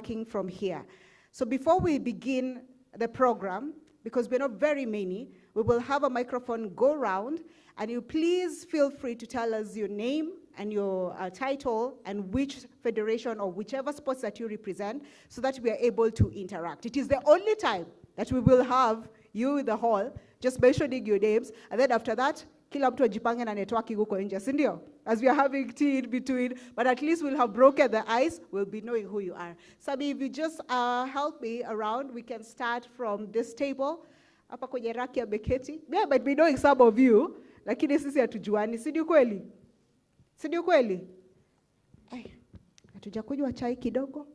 working from here. So before we begin the program, because we're not very many, we will have a microphone go around, and you please feel free to tell us your name and your title and which federation or whichever sports that you represent, so that we are able to interact. It is the only time that we will have you in the hall just mentioning your names, and then after that, kila mtu ajipange na networking huko nje, si ndio? As we are having tea in between, but at least we'll have broken the ice, we'll be knowing who you are. Sabi, if you just help me around, we can start from this table. Hapa kwenye raki ya Beketi. Yeah, but we knowing some of you, lakini sisi hatujuani, si ndio kweli? Si ndio kweli? Ay, hatujakunywa chai kidogo?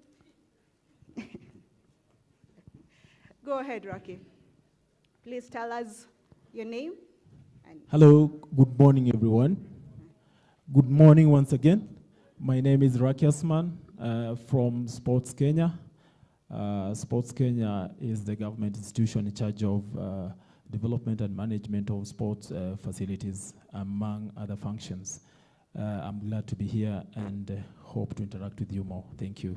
Go ahead, Raki. Please tell us your name. Hello, good morning, everyone. Good morning once again. My name is Raki Osman from Sports Kenya. Sports Kenya is the government institution in charge of development and management of sports facilities, among other functions. I'm glad to be here and hope to interact with you more. Thank you.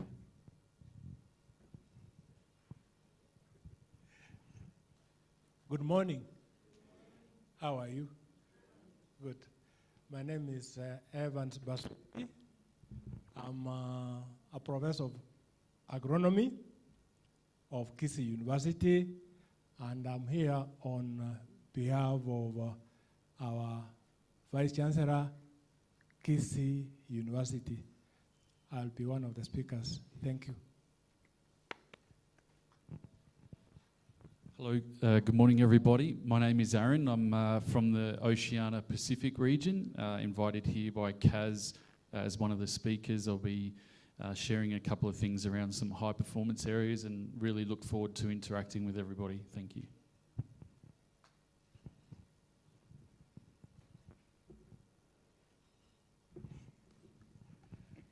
Good morning. How are you? Good. My name is Evans Basuki. I'm a professor of agronomy of KAS University, and I'm here on behalf of our Vice Chancellor, KAS University. I'll be one of the speakers. Thank you. Hello, good morning everybody. My name is Aaron. I'm from the Oceania Pacific region, invited here by KAS as one of the speakers. I'll be sharing a couple of things around some high performance areas and really look forward to interacting with everybody. Thank you.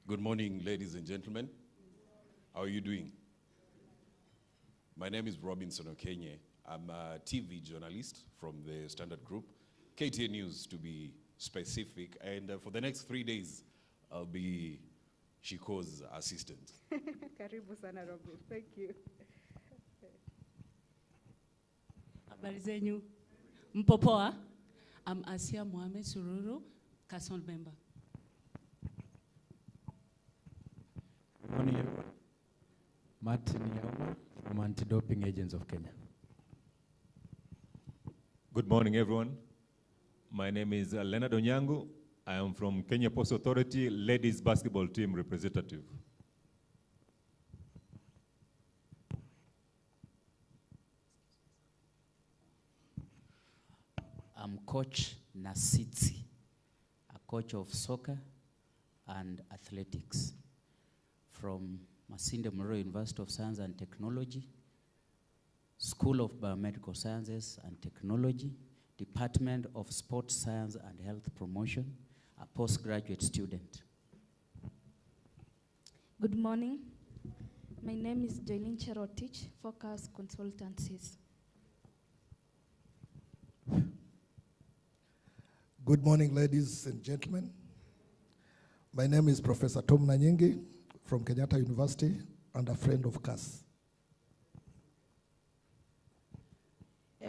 Good morning, ladies and gentlemen. How are you doing? My name is Robinson Okenye. I'm a TV journalist from the Standard Group, KTN News to be specific, and for the next 3 days, I'll be Shiko's assistant. Karibu sana, Robin. Thank you. Habari zenyu. Mpopoa. I'm Asia Mohamed Sururu, KAS member. Good morning, everyone. Martin Yauma from Anti-Doping Agents of Kenya. Good morning, everyone. My name is Leonard Onyango. I am from Kenya Post Authority, ladies basketball team representative. I'm Coach Nasitsi, a coach of soccer and athletics from Masinde Muliro University of Science and Technology, School of Biomedical Sciences and Technology, Department of Sports Science and Health Promotion, a postgraduate student. Good morning. My name is Jailin Cherotich, KAS Consultancies. Good morning, ladies and gentlemen. My name is Professor Tom Nanyingi from Kenyatta University and a friend of KAS.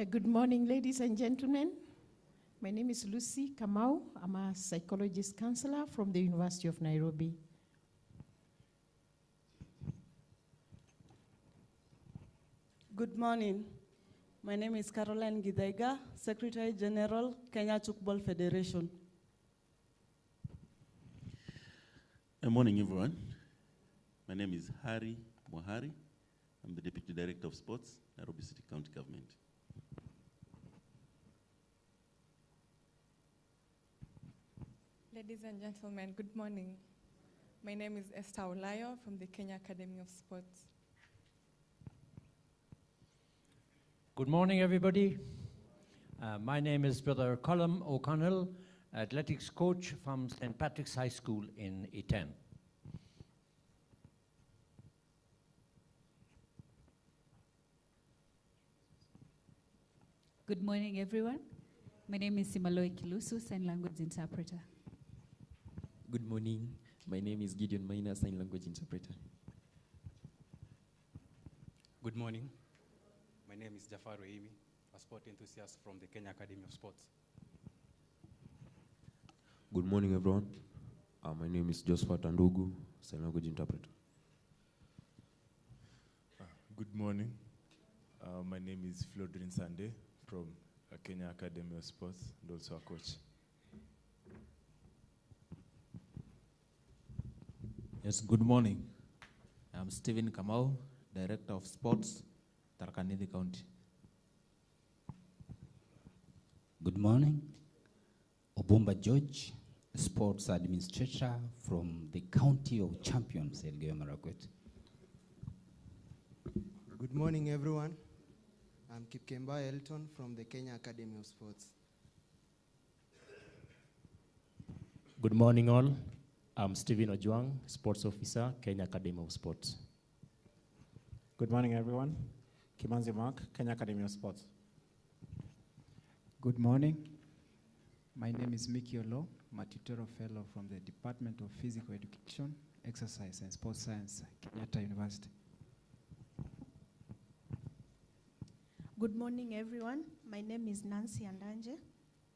Good morning, ladies and gentlemen. My name is Lucy Kamau. I'm a psychologist counselor from the University of Nairobi. Good morning. My name is Caroline Gidaiga, Secretary General, Kenya Chukball Federation. Good morning, everyone. My name is Hari Mohari. I'm the Deputy Director of Sports, Nairobi City County Government. Ladies and gentlemen, good morning. My name is Esther Olayo from the Kenya Academy of Sports. Good morning, everybody. My name is Brother Colum O'Connell, athletics coach from St. Patrick's High School in Iten. Good morning, everyone. My name is Simaloi Kilusu, sign language interpreter. Good morning. My name is Gideon Maina, sign language interpreter. Good morning. My name is Jafar Weimi, a sport enthusiast from the Kenya Academy of Sports. Good morning, everyone. My name is Josephat Andugu, sign language interpreter. Good morning. My name is Flodrin Sande from Kenya Academy of Sports and also a coach. Yes, good morning. I'm Stephen Kamau, Director of Sports, Tharaka Nithi County. Good morning. Obumba George, Sports Administrator from the County of Champions, Elgeyo Marakwet. Good morning, everyone. I'm Kipkemba Elton from the Kenya Academy of Sports. Good morning, all. I'm Stephen Ojuang, Sports Officer, Kenya Academy of Sports. Good morning, everyone. Kimanzi Mark, Kenya Academy of Sports. Good morning. My name is Mickey Olo, I'm a tutorial fellow from the Department of Physical Education, Exercise and Sports Science, Kenyatta University. Good morning, everyone. My name is Nancy Andanje,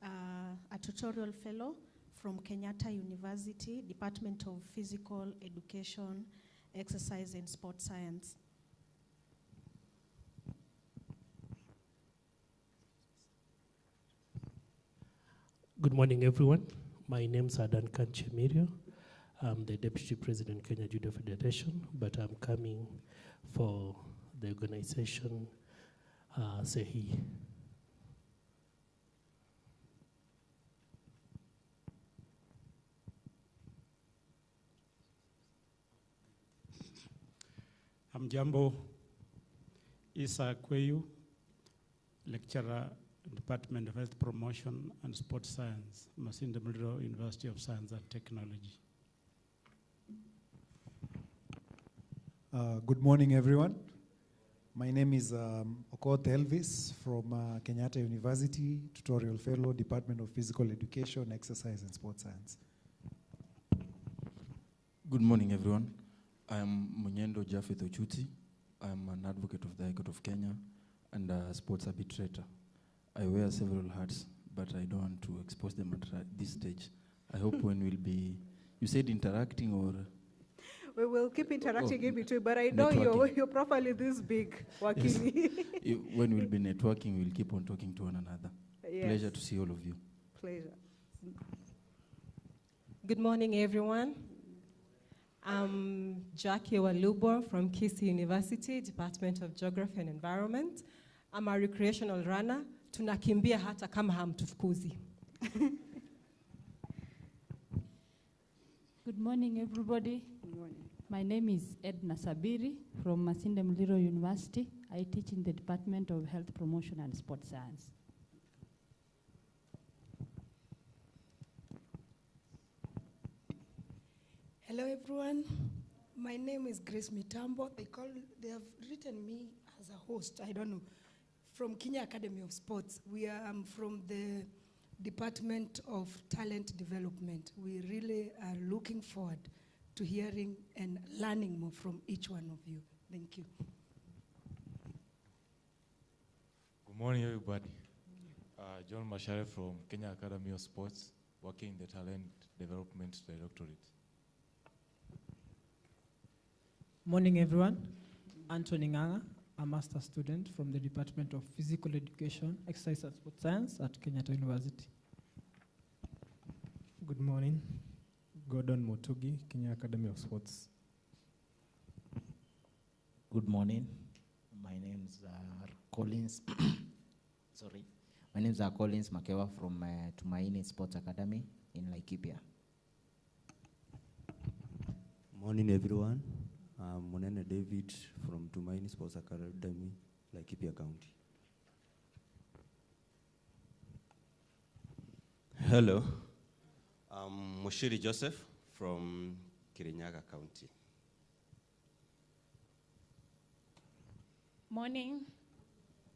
a tutorial fellow from Kenyatta University, Department of Physical Education, Exercise and Sports Science. Good morning, everyone. My name is Duncan Chemirio. I'm the Deputy President, Kenya Judo Federation, but I'm coming for the organization SEHI. I'm Jambo Isa Kweyu, lecturer, Department of Health Promotion and Sports Science, Masinde Muliro University of Science and Technology. Good morning, everyone. My name is Okoth Elvis from Kenyatta University, Tutorial Fellow, Department of Physical Education, Exercise and Sports Science. Good morning, everyone. I am Munyendo Japheth Ochuti. I am an advocate of the High Court of Kenya and a sports arbitrator. I wear several hats, but I don't want to expose them at this stage. I hope when we'll be, you said interacting or? We will keep interacting in between, but I know your profile is this big, Wakili. Yes. When we'll be networking, we'll keep on talking to one another. Yes. Pleasure to see all of you. Pleasure. Good morning, everyone. I'm Jackie Walubo from KAS University, Department of Geography and Environment. I'm a recreational runner. Tunakimbia hata kama hamtufukuzi. Good morning, everybody. Good morning. My name is Edna Sabiri from Masinde Muliro University. I teach in the Department of Health Promotion and Sports Science. Hello, everyone. My name is Grace Mitambo. They have written me as a host, I don't know, from Kenya Academy of Sports. We are from the Department of Talent Development. We really are looking forward to hearing and learning more from each one of you. Thank you. Good morning, everybody. John Mashare from Kenya Academy of Sports, working in the Talent Development Directorate. Morning, everyone. Anthony Nganga, a master student from the Department of Physical Education, Exercise and Sports Science at Kenyatta University. Good morning. Gordon Motugi, Kenya Academy of Sports. Good morning. My name is Collins. Sorry. My name is Collins Makewa from Tumaini Sports Academy in Laikipia. Morning, everyone. I'm Monene David from Tumaini Sports Academy, Laikipia County. Hello. I'm Mushiri Joseph from Kirinyaga County. Morning.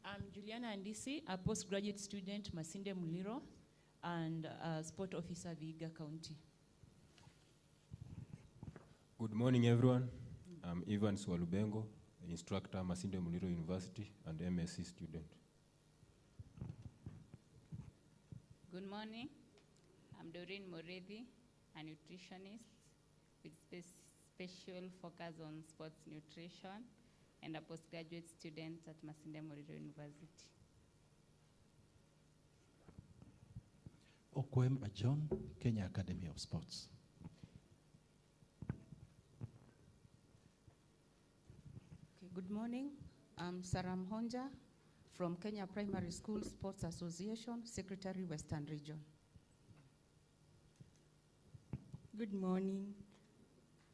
I'm Juliana Andisi, a postgraduate student, Masinde Muliro, and a sport officer, Vihiga County. Good morning, everyone. I'm Ivan Swalubengo, a instructor, Masinde Muliro University, and MSc student. Good morning. I'm Doreen Moredi, a nutritionist with special focus on sports nutrition and a postgraduate student at Masinde Muliro University. Okwem John, Kenya Academy of Sports. Okay, good morning. I'm Sarah Mhonja from Kenya Primary School Sports Association, Secretary Western Region. Good morning.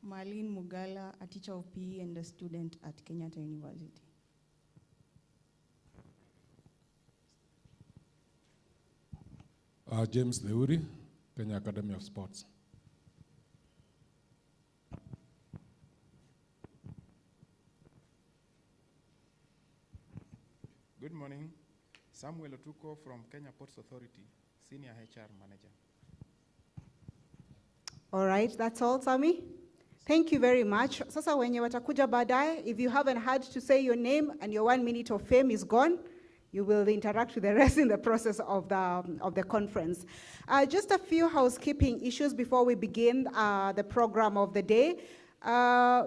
Marlene Mugala, a teacher of PE and a student at Kenyatta University. James Deuri, Kenya Academy of Sports. Good morning. Samuel Otuko from Kenya Ports Authority, Senior HR Manager. All right, that's all, Sami. Thank you very much. Sasa wenye watakuja baadaye, if you haven't had to say your name and your 1 minute of fame is gone, you will interact with the rest in the process of the conference. Just a few housekeeping issues before we begin the program of the day.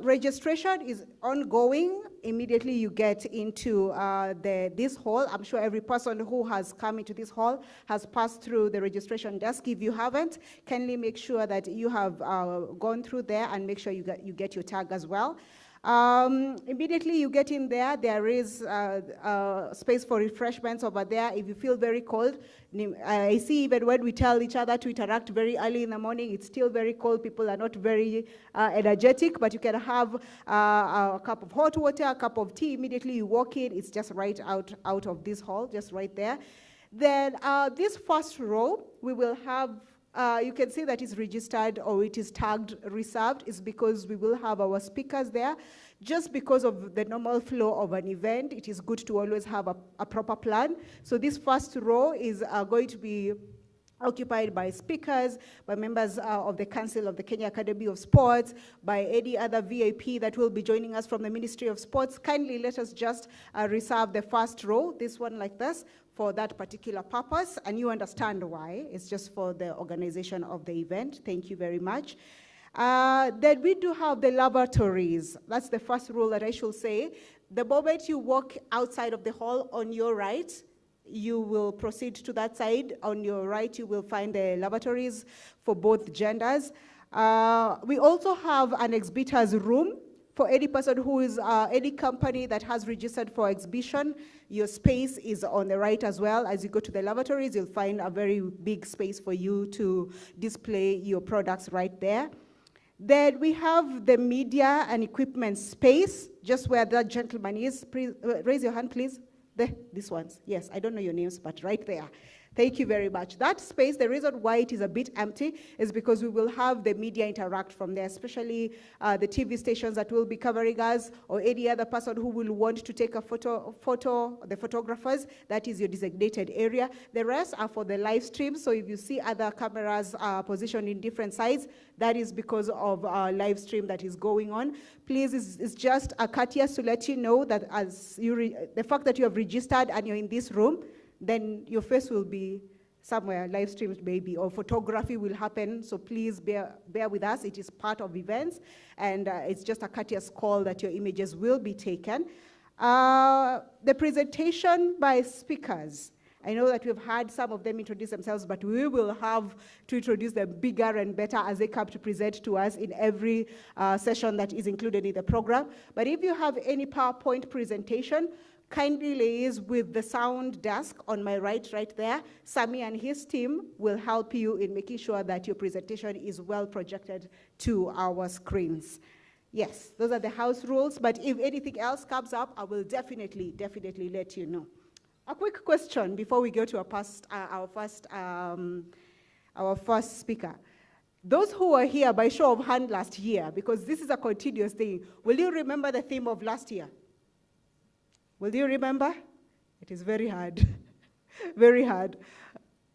Registration is ongoing. Immediately you get into this hall. I'm sure every person who has come into this hall has passed through the registration desk. If you haven't, kindly make sure that you have gone through there and make sure you get your tag as well. Immediately you get in there, there is space for refreshments over there. If you feel very cold, I see even when we tell each other to interact very early in the morning, it's still very cold. People are not very energetic, but you can have a cup of hot water, a cup of tea. Immediately you walk in, it's just right out of this hall, just right there. Then this first row, we will have you can see that it's registered or it is tagged reserved. Is because we will have our speakers there. Just because of the normal flow of an event, it is good to always have a proper plan. So this first row is going to be occupied by speakers, by members of the Council of the Kenya Academy of Sports, by any other VIP that will be joining us from the Ministry of Sports. Kindly let us just reserve the first row, this one like this, for that particular purpose, and you understand why. It's just for the organization of the event. Thank you very much. Then we do have the lavatories. That's the first rule that I should say. The moment you walk outside of the hall on your right, you will proceed to that side. On your right, you will find the lavatories for both genders. We also have an exhibitors room for any person who is, any company that has registered for exhibition. Your space is on the right as well. As you go to the lavatories, you'll find a very big space for you to display your products right there. Then we have the media and equipment space, just where that gentleman is. Please, raise your hand, please. These ones, yes, I don't know your names, but right there. Thank you very much. That space, the reason why it is a bit empty is because we will have the media interact from there, especially the TV stations that will be covering us, or any other person who will want to take a photo, the photographers. That is your designated area. The rest are for the live stream, so if you see other cameras positioned in different sides, that is because of our live stream that is going on. Please, it's just a courteous to let you know that as the fact that you have registered and you're in this room, then your face will be somewhere live streamed maybe, or photography will happen. So please bear with us. It is part of events, and it's just a courteous call that your images will be taken. The presentation by speakers. I know that we've had some of them introduce themselves, but we will have to introduce them bigger and better as they come to present to us in every session that is included in the program. But if you have any PowerPoint presentation, kindly liaise with the sound desk on my right there. Sami and his team will help you in making sure that your presentation is well projected to our screens. Yes, those are the house rules, but if anything else comes up, I will definitely let you know. A quick question before we go to our first speaker. Those who were here by show of hand last year, because this is a continuous thing, will you remember the theme of last year? Will you remember? It is very hard, very hard.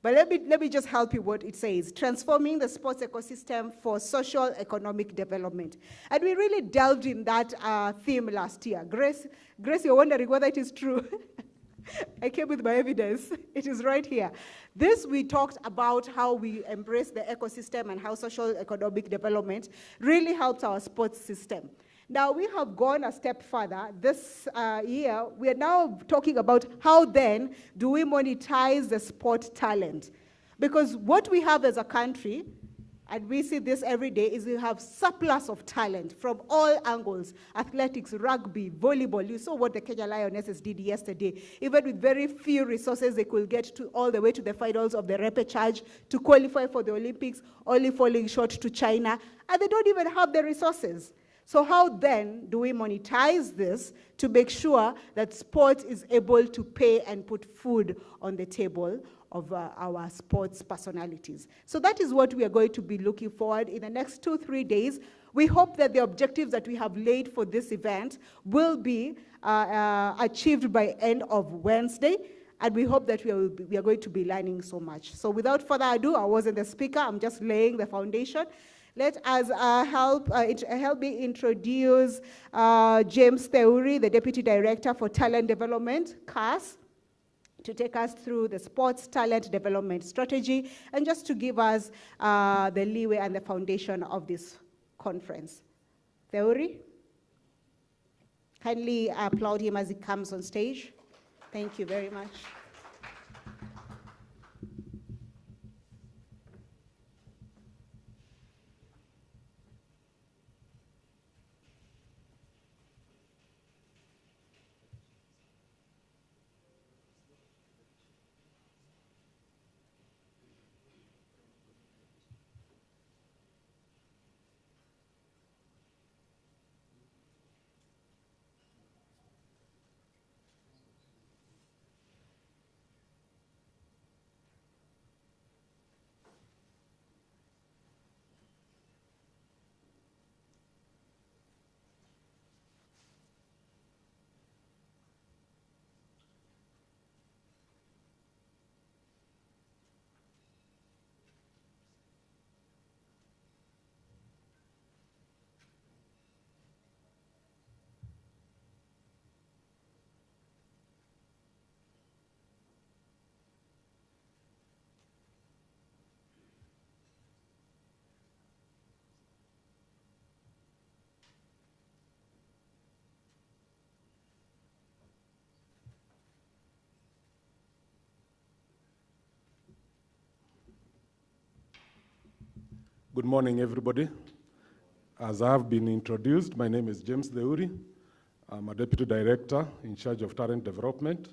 But let me just help you what it says. Transforming the sports ecosystem for social economic development. And we really delved in that theme last year. Grace, you're wondering whether it is true. I came with my evidence. It is right here. This, we talked about how we embrace the ecosystem and how social economic development really helps our sports system. Now, we have gone a step further. This year, we are now talking about how then do we monetize the sport talent? Because what we have as a country, and we see this every day, is we have surplus of talent from all angles: athletics, rugby, volleyball. You saw what the Kenya Lionesses did yesterday. Even with very few resources, they could get to all the way to the finals of the repechage to qualify for the Olympics, only falling short to China, and they don't even have the resources. So how then do we monetize this to make sure that sport is able to pay and put food on the table of our sports personalities? So that is what we are going to be looking forward in the next 2-3 days. We hope that the objectives that we have laid for this event will be achieved by end of Wednesday. And we hope that we are going to be learning so much. So without further ado, I wasn't the speaker, I'm just laying the foundation. Let us help me introduce James Theuri, the Deputy Director for Talent Development, KAS, to take us through the sports talent development strategy and just to give us the leeway and the foundation of this conference. Theuri, kindly applaud him as he comes on stage. Thank you very much. Good morning, everybody. As I have been introduced, my name is James Theuri. I'm a Deputy Director in charge of Talent Development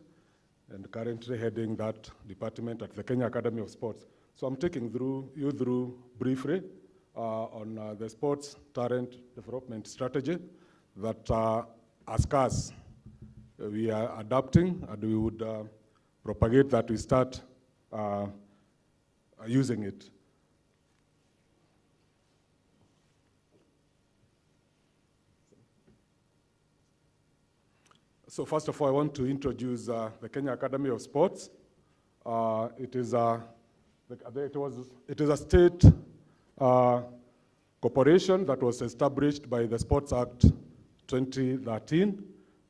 and currently heading that department at the Kenya Academy of Sports. So I'm taking you through briefly on the sports talent development strategy that as KAS we are adapting, and we would propagate that we start using it. So first of all, I want to introduce the Kenya Academy of Sports. It is a state corporation that was established by the Sports Act 2013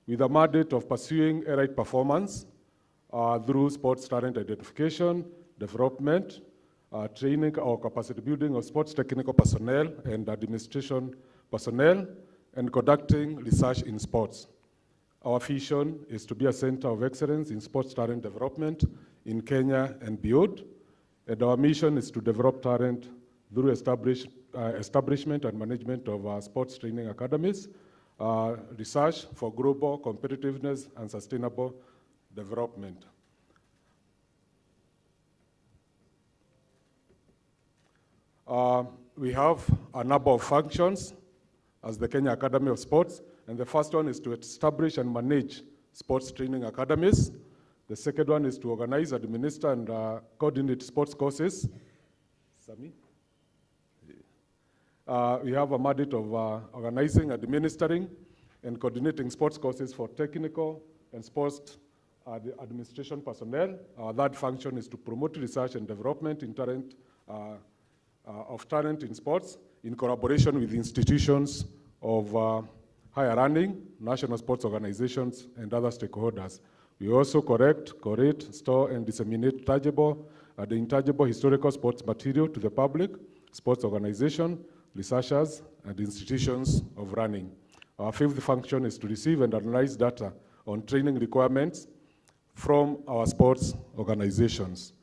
with a mandate of pursuing a right performance through sports talent identification, development, training or capacity building of sports technical personnel and administration personnel, and conducting research in sports. Our vision is to be a center of excellence in sports talent development in Kenya and beyond. And our mission is to develop talent through establishment and management of sports training academies, research for global competitiveness and sustainable development. We have a number of functions as the Kenya Academy of Sports. And the first one is to establish and manage sports training academies. The second one is to organize, administer, and coordinate sports courses. Sami? We have a mandate of organizing, administering, and coordinating sports courses for technical and sports the administration personnel. Our third function is to promote research and development in of talent in sports in collaboration with institutions of higher learning, national sports organizations, and other stakeholders. We also collect, curate, store, and disseminate tangible and intangible historical sports material to the public, sports organizations, researchers, and institutions of learning. Our fifth function is to receive and analyze data on training requirements from our sports organizations.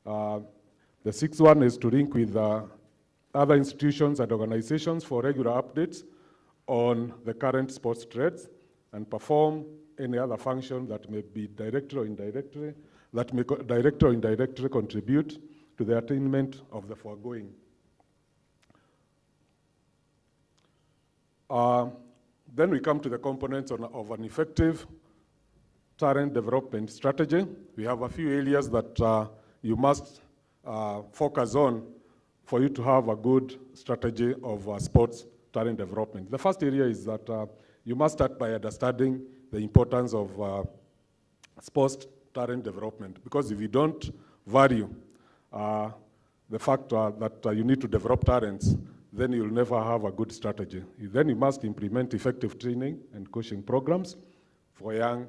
The sixth one is to link with other institutions and organizations for regular updates on the current sports trends and perform any other function that may be directly or indirectly, contribute to the attainment of the foregoing. Then we come to the components of an effective talent development strategy. We have a few areas that you must focus on for you to have a good strategy of sports talent development. The first area is that you must start by understanding the importance of sports talent development, because if you don't value the fact that you need to develop talents, then you'll never have a good strategy. Then you must implement effective training and coaching programs for young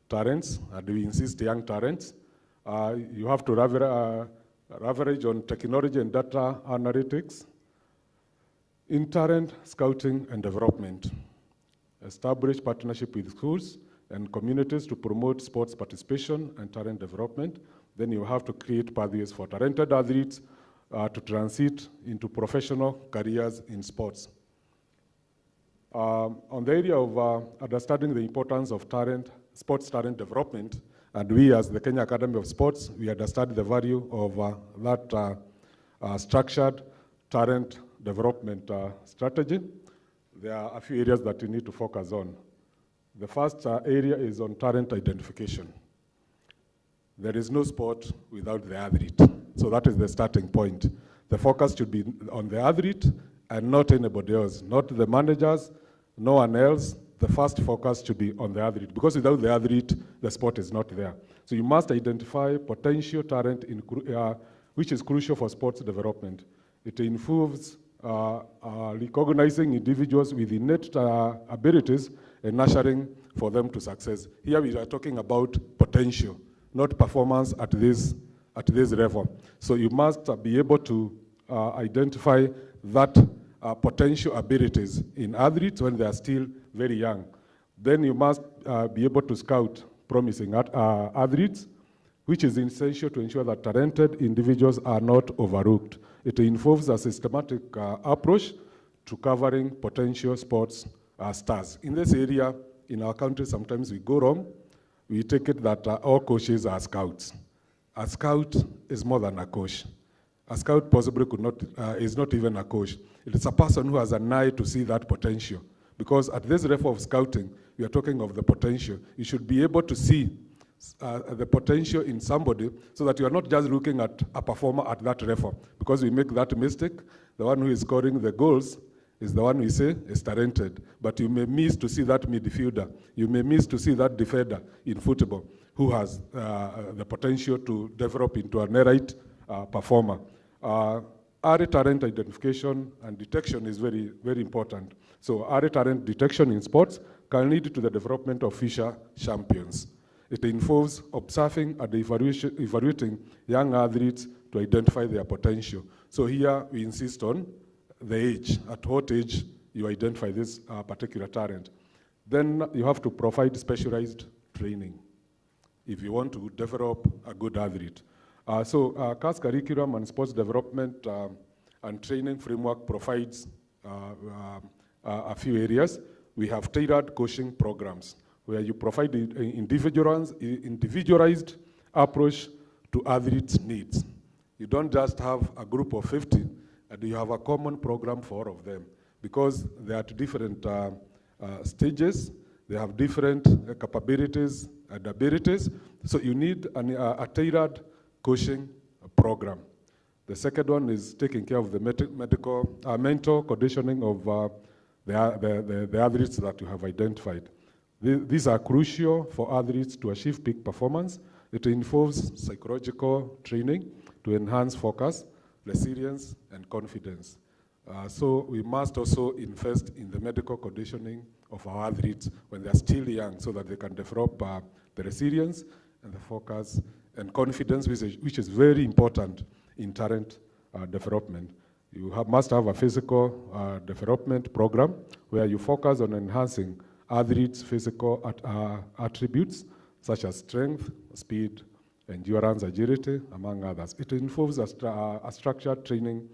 talents, and we insist young talents. You have to leverage on technology and data analytics in talent scouting and development. Establish partnership with schools and communities to promote sports participation and talent development. Then you have to create pathways for talented athletes to transit into professional careers in sports. On the area of understanding the importance of sports talent development, and we as the Kenya Academy of Sports, we understand the value of that structured talent development strategy. There are a few areas that you need to focus on. The first area is on talent identification. There is no sport without the athlete. So that is the starting point. The focus should be on the athlete and not anybody else, not the managers, no one else. The first focus should be on the athlete, because without the athlete, the sport is not there. So you must identify potential talent which is crucial for sports development. It involves recognizing individuals with innate abilities and nurturing for them to success. Here we are talking about potential, not performance at this level. So you must be able to identify that potential abilities in athletes when they are still very young. Then you must be able to scout promising athletes, which is essential to ensure that talented individuals are not overlooked. It involves a systematic approach to covering potential sports stars. In this area, in our country, sometimes we go wrong. We take it that all coaches are scouts. A scout is more than a coach. A scout possibly is not even a coach. It is a person who has an eye to see that potential. Because at this level of scouting, we are talking of the potential. You should be able to see the potential in somebody so that you are not just looking at a performer at that level. Because we make that mistake, the one who is scoring the goals is the one we say is talented. But you may miss to see that midfielder. You may miss to see that defender in football who has the potential to develop into an elite performer. Early talent identification and detection is very, very important. So early talent detection in sports can lead to the development of future champions. It involves observing and evaluating young athletes to identify their potential. So here we insist on the age, at what age you identify this particular talent. Then you have to provide specialized training if you want to develop a good athlete. KAS curriculum and sports development and training framework provides a few areas. We have tailored coaching programs where you provide individualized approach to athletes' needs. You don't just have a group of 50, and you have a common program for all of them, because they are at different stages, they have different capabilities and abilities, so you need a tailored coaching program. The second one is taking care of the mental conditioning of the athletes that you have identified. These are crucial for athletes to achieve peak performance. It involves psychological training to enhance focus, resilience, and confidence. So we must also invest in the medical conditioning of our athletes when they're still young so that they can develop the resilience and the focus and confidence, which is very important in talent development. You must have a physical development program where you focus on enhancing athletes' physical attributes such as strength, speed, endurance, agility, among others. It involves a structured training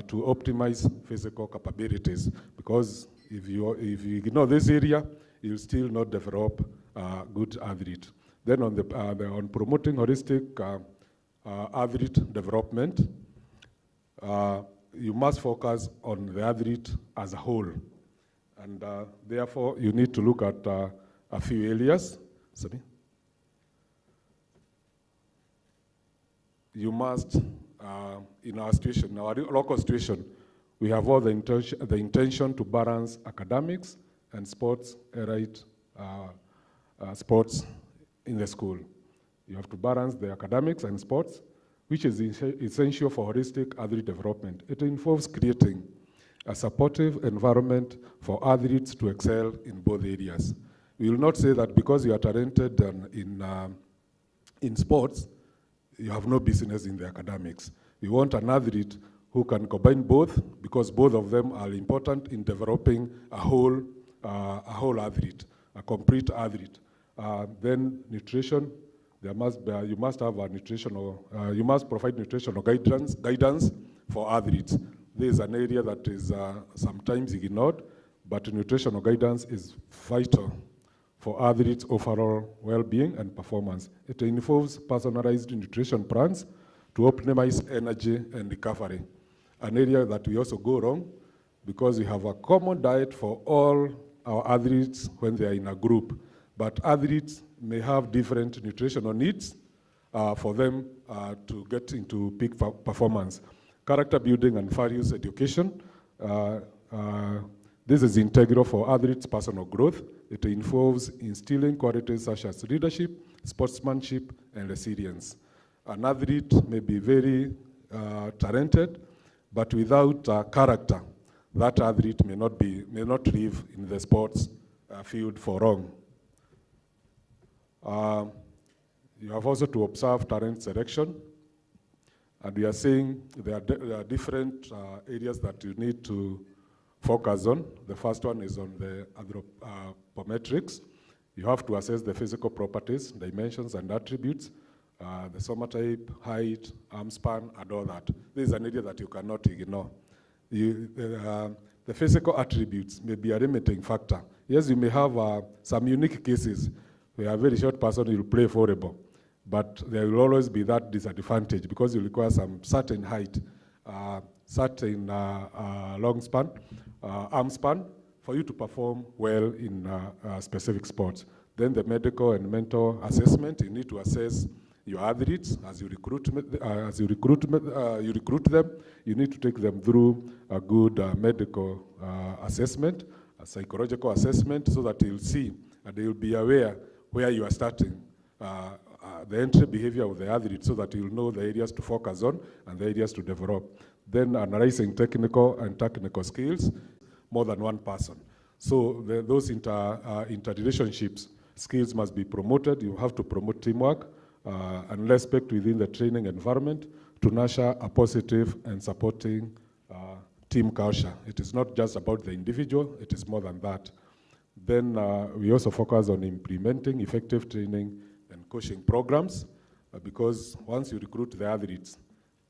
to optimize physical capabilities, because if you ignore this area, you'll still not develop good athlete. Then on promoting holistic athlete development, you must focus on the athlete as a whole. And therefore, you need to look at a few areas. Sorry. You must, in our situation, our local situation, we have all the intention to balance academics and sports, sports in the school. You have to balance the academics and sports, which is essential for holistic athlete development. It involves creating a supportive environment for athletes to excel in both areas. We will not say that because you are talented in sports, you have no business in the academics. We want an athlete who can combine both, because both of them are important in developing a whole athlete, a complete athlete. Then nutrition, you must have a nutritional, you must provide nutritional guidance for athletes. This is an area that is sometimes ignored, but nutritional guidance is vital for athletes' overall well-being and performance. It involves personalized nutrition plans to optimize energy and recovery, an area that we also go wrong because we have a common diet for all our athletes when they are in a group, but athletes may have different nutritional needs for them to get into peak performance. Character building and values education. This is integral for athletes' personal growth. It involves instilling qualities such as leadership, sportsmanship, and resilience. An athlete may be very talented, but without character, that athlete may not live in the sports field for long. You have also to observe talent selection. And we are saying there are different areas that you need to focus on. The first one is on the anthropometrics. You have to assess the physical properties, dimensions, and attributes, the somatype, height, arm span, and all that. This is an area that you cannot ignore. The physical attributes may be a limiting factor. Yes, you may have some unique cases where a very short person will play volleyball, but there will always be that disadvantage because you require some certain height, certain long span, arm span, for you to perform well in specific sports. Then the medical and mental assessment, you need to assess your athletes as you recruit them. You need to take them through a good medical assessment, a psychological assessment, so that you'll see and they will be aware where you are starting. The entry behavior of the athlete, so that you'll know the areas to focus on and the areas to develop. Then analyzing technical and technical skills, more than one person. So those interrelationships skills must be promoted. You have to promote teamwork and respect within the training environment to nurture a positive and supporting team culture. It is not just about the individual, it is more than that. Then we also focus on implementing effective training and coaching programs, because once you recruit the athletes,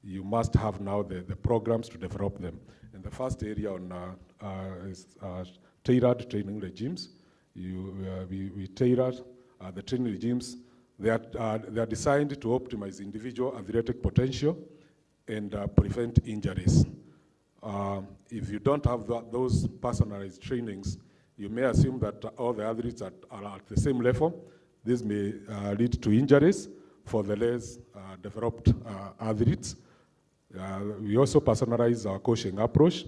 you must have now the programs to develop them. And the first area on is tailored training regimes. We tailored the training regimes. They are designed to optimize individual athletic potential and prevent injuries. If you don't have those personalized trainings, you may assume that all the athletes are at the same level. This may lead to injuries for the less developed athletes. We also personalize our coaching approach.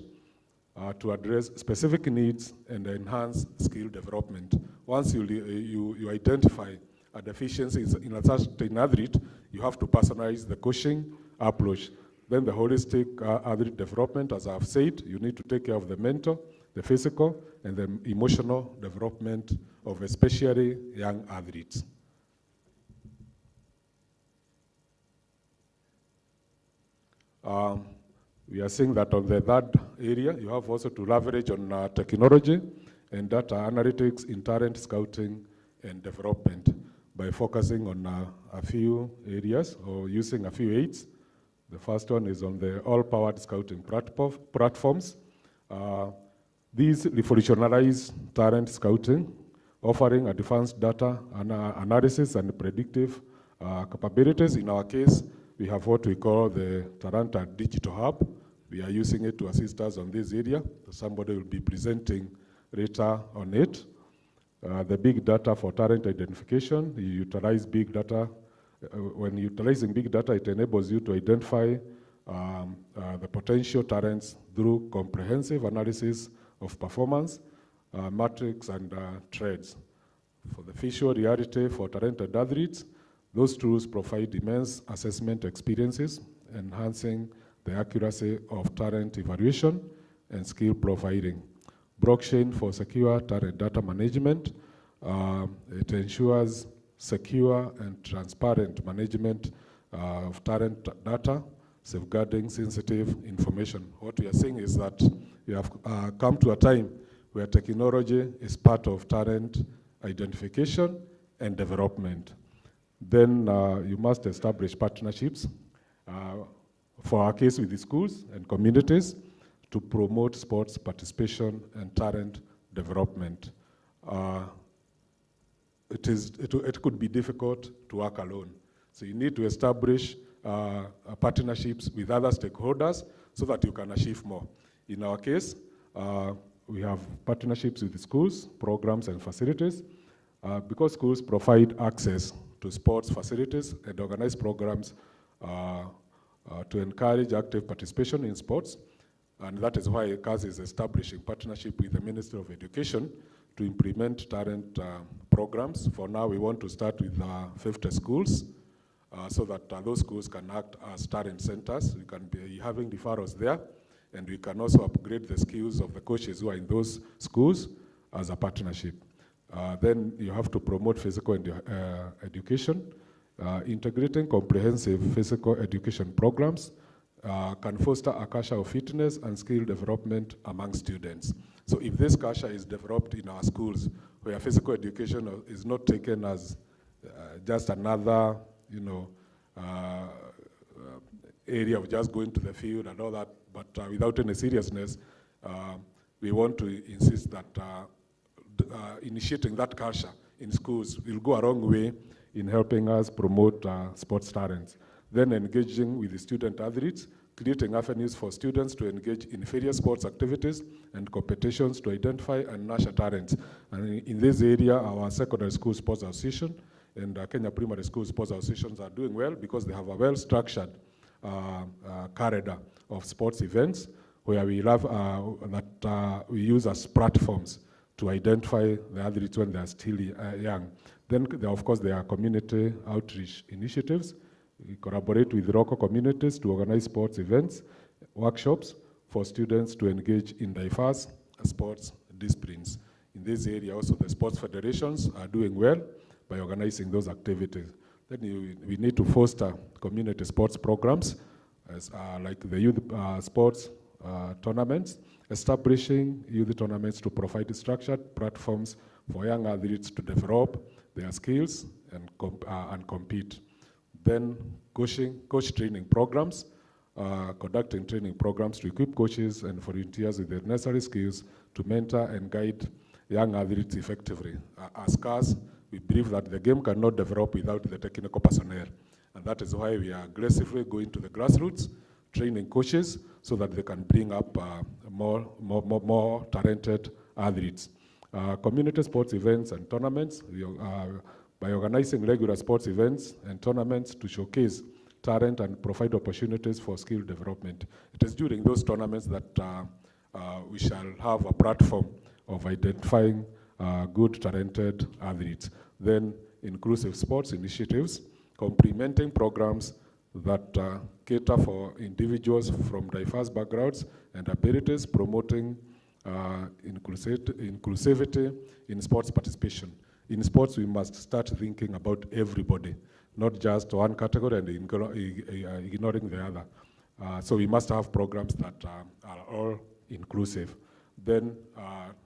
to address specific needs and enhance skill development. Once you identify a deficiency in a certain athlete, you have to personalize the coaching approach. Then the holistic athlete development, as I've said, you need to take care of the mental, the physical, and the emotional development of especially young athletes. We are seeing that on the third area, you have also to leverage on technology and data analytics in talent scouting and development by focusing on a few areas or using a few aids. The first one is on the all-powered scouting platforms. These revolutionize talent scouting, offering advanced data analysis and predictive capabilities. In our case, we have what we call the Talanta Digital Hub. We are using it to assist us on this area. Somebody will be presenting later on it. The big data for talent identification, you utilize big data. When utilizing big data, it enables you to identify the potential talents through comprehensive analysis of performance, metrics, and traits. For the visual reality for talented athletes, those tools provide immense assessment experiences, enhancing the accuracy of talent evaluation and skill profiling. Blockchain for secure talent data management. It ensures secure and transparent management of talent data, safeguarding sensitive information. What we are seeing is that we have come to a time where technology is part of talent identification and development. Then you must establish partnerships, for our case with the schools and communities, to promote sports participation and talent development. It could be difficult to work alone. So you need to establish partnerships with other stakeholders so that you can achieve more. In our case, we have partnerships with the schools, programs, and facilities. Because schools provide access to sports facilities and organize programs to encourage active participation in sports. And that is why KAS is establishing partnership with the Ministry of Education to implement talent programs. For now, we want to start with 50 schools so that those schools can act as talent centers. We can be having referrals there, and we can also upgrade the skills of the coaches who are in those schools as a partnership. Then you have to promote physical education. Integrating comprehensive physical education programs can foster a culture of fitness and skill development among students. So if this culture is developed in our schools, where physical education is not taken as just another, area of just going to the field and all that, but without any seriousness, we want to insist that initiating that culture in schools will go a long way in helping us promote sports talents. Then engaging with the student athletes, creating avenues for students to engage in various sports activities and competitions to identify and nurture talents. And in this area, our secondary school sports association and Kenya primary school sports associations are doing well because they have a well-structured calendar of sports events where we love we use as platforms to identify the athletes when they're still young. Then, of course, there are community outreach initiatives. We collaborate with local communities to organize sports events, workshops for students to engage in diverse sports disciplines. In this area, also, the sports federations are doing well by organizing those activities. Then we need to foster community sports programs, like the youth sports tournaments, establishing youth tournaments to provide structured platforms for young athletes to develop their skills and compete. Then coach training programs, conducting training programs to equip coaches and volunteers with the necessary skills to mentor and guide young athletes effectively. As KAS, we believe that the game cannot develop without the technical personnel. And that is why we are aggressively going to the grassroots, training coaches so that they can bring up more talented athletes. Community sports events and tournaments, by organizing regular sports events and tournaments to showcase talent and provide opportunities for skill development. It is during those tournaments that we shall have a platform of identifying good, talented athletes. Then inclusive sports initiatives, complementing programs that cater for individuals from diverse backgrounds and abilities, promoting inclusivity in sports participation. In sports, we must start thinking about everybody, not just one category and ignoring the other. So we must have programs that are all inclusive. Then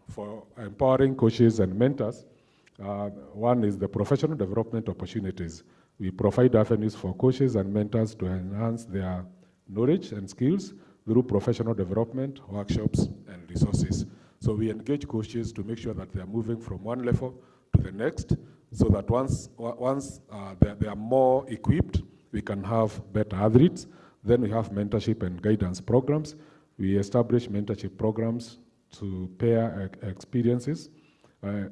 for empowering coaches and mentors, one is the professional development opportunities. We provide avenues for coaches and mentors to enhance their knowledge and skills through professional development, workshops, and resources. So we engage coaches to make sure that they are moving from one level to the next, so that once they are more equipped, we can have better athletes. Then we have mentorship and guidance programs. We establish mentorship programs to pair experiences,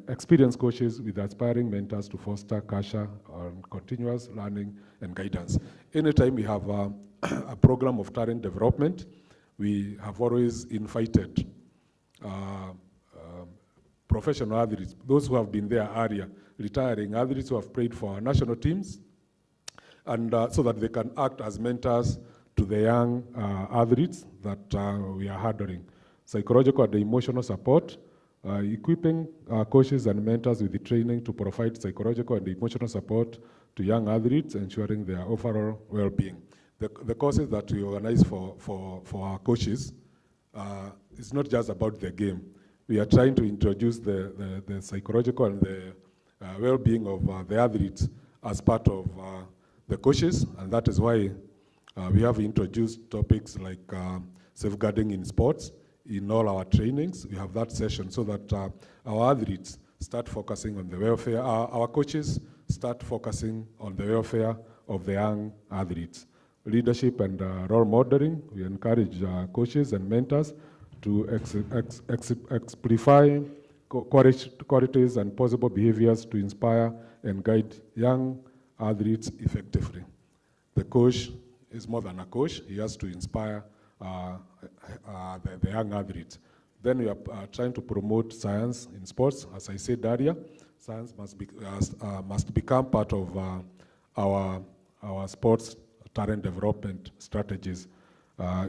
experienced coaches with aspiring mentors to foster culture on continuous learning and guidance. Anytime we have a program of talent development, we have always invited professional athletes, those who have been there earlier, retiring athletes who have played for our national teams, and so that they can act as mentors to the young athletes that we are handling. Psychological and emotional support, equipping coaches and mentors with the training to provide psychological and emotional support to young athletes, ensuring their overall well-being. The courses that we organize for our coaches, it's not just about the game. We are trying to introduce the psychological and the well-being of the athletes as part of the coaches, and that is why we have introduced topics like safeguarding in sports in all our trainings. We have that session so that our athletes start focusing on the welfare, our coaches start focusing on the welfare of the young athletes. Leadership and role modeling, we encourage coaches and mentors to exemplify qualities and possible behaviors to inspire and guide young athletes effectively. The coach is more than a coach. He has to inspire the young athletes. Then we are trying to promote science in sports. As I said earlier, science must become part of our sports talent development strategies.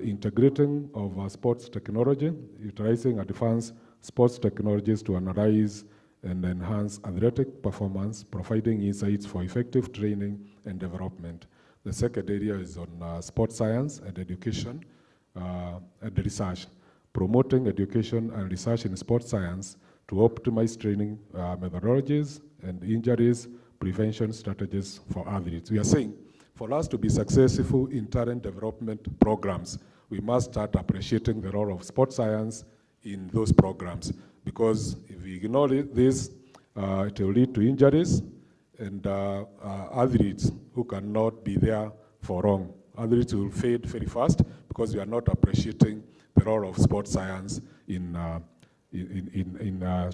Integrating of sports technology, utilizing advanced sports technologies to analyze and enhance athletic performance, providing insights for effective training and development. The second area is on sports science and education and research, promoting education and research in sports science to optimize training methodologies and injuries prevention strategies for athletes. We are saying, for us to be successful in talent development programs, we must start appreciating the role of sports science in those programs, because if we ignore this, it will lead to injuries and athletes who cannot be there for long. Athletes will fade very fast because we are not appreciating the role of sports science in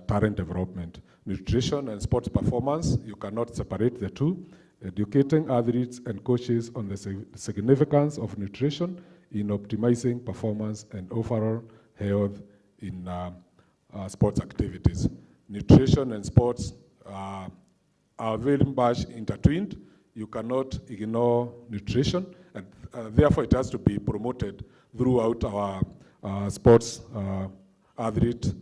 talent development. Nutrition and sports performance, you cannot separate the two. Educating athletes and coaches on the significance of nutrition in optimizing performance and overall health in sports activities. Nutrition and sports are very much intertwined. You cannot ignore nutrition, and therefore it has to be promoted throughout our sports athlete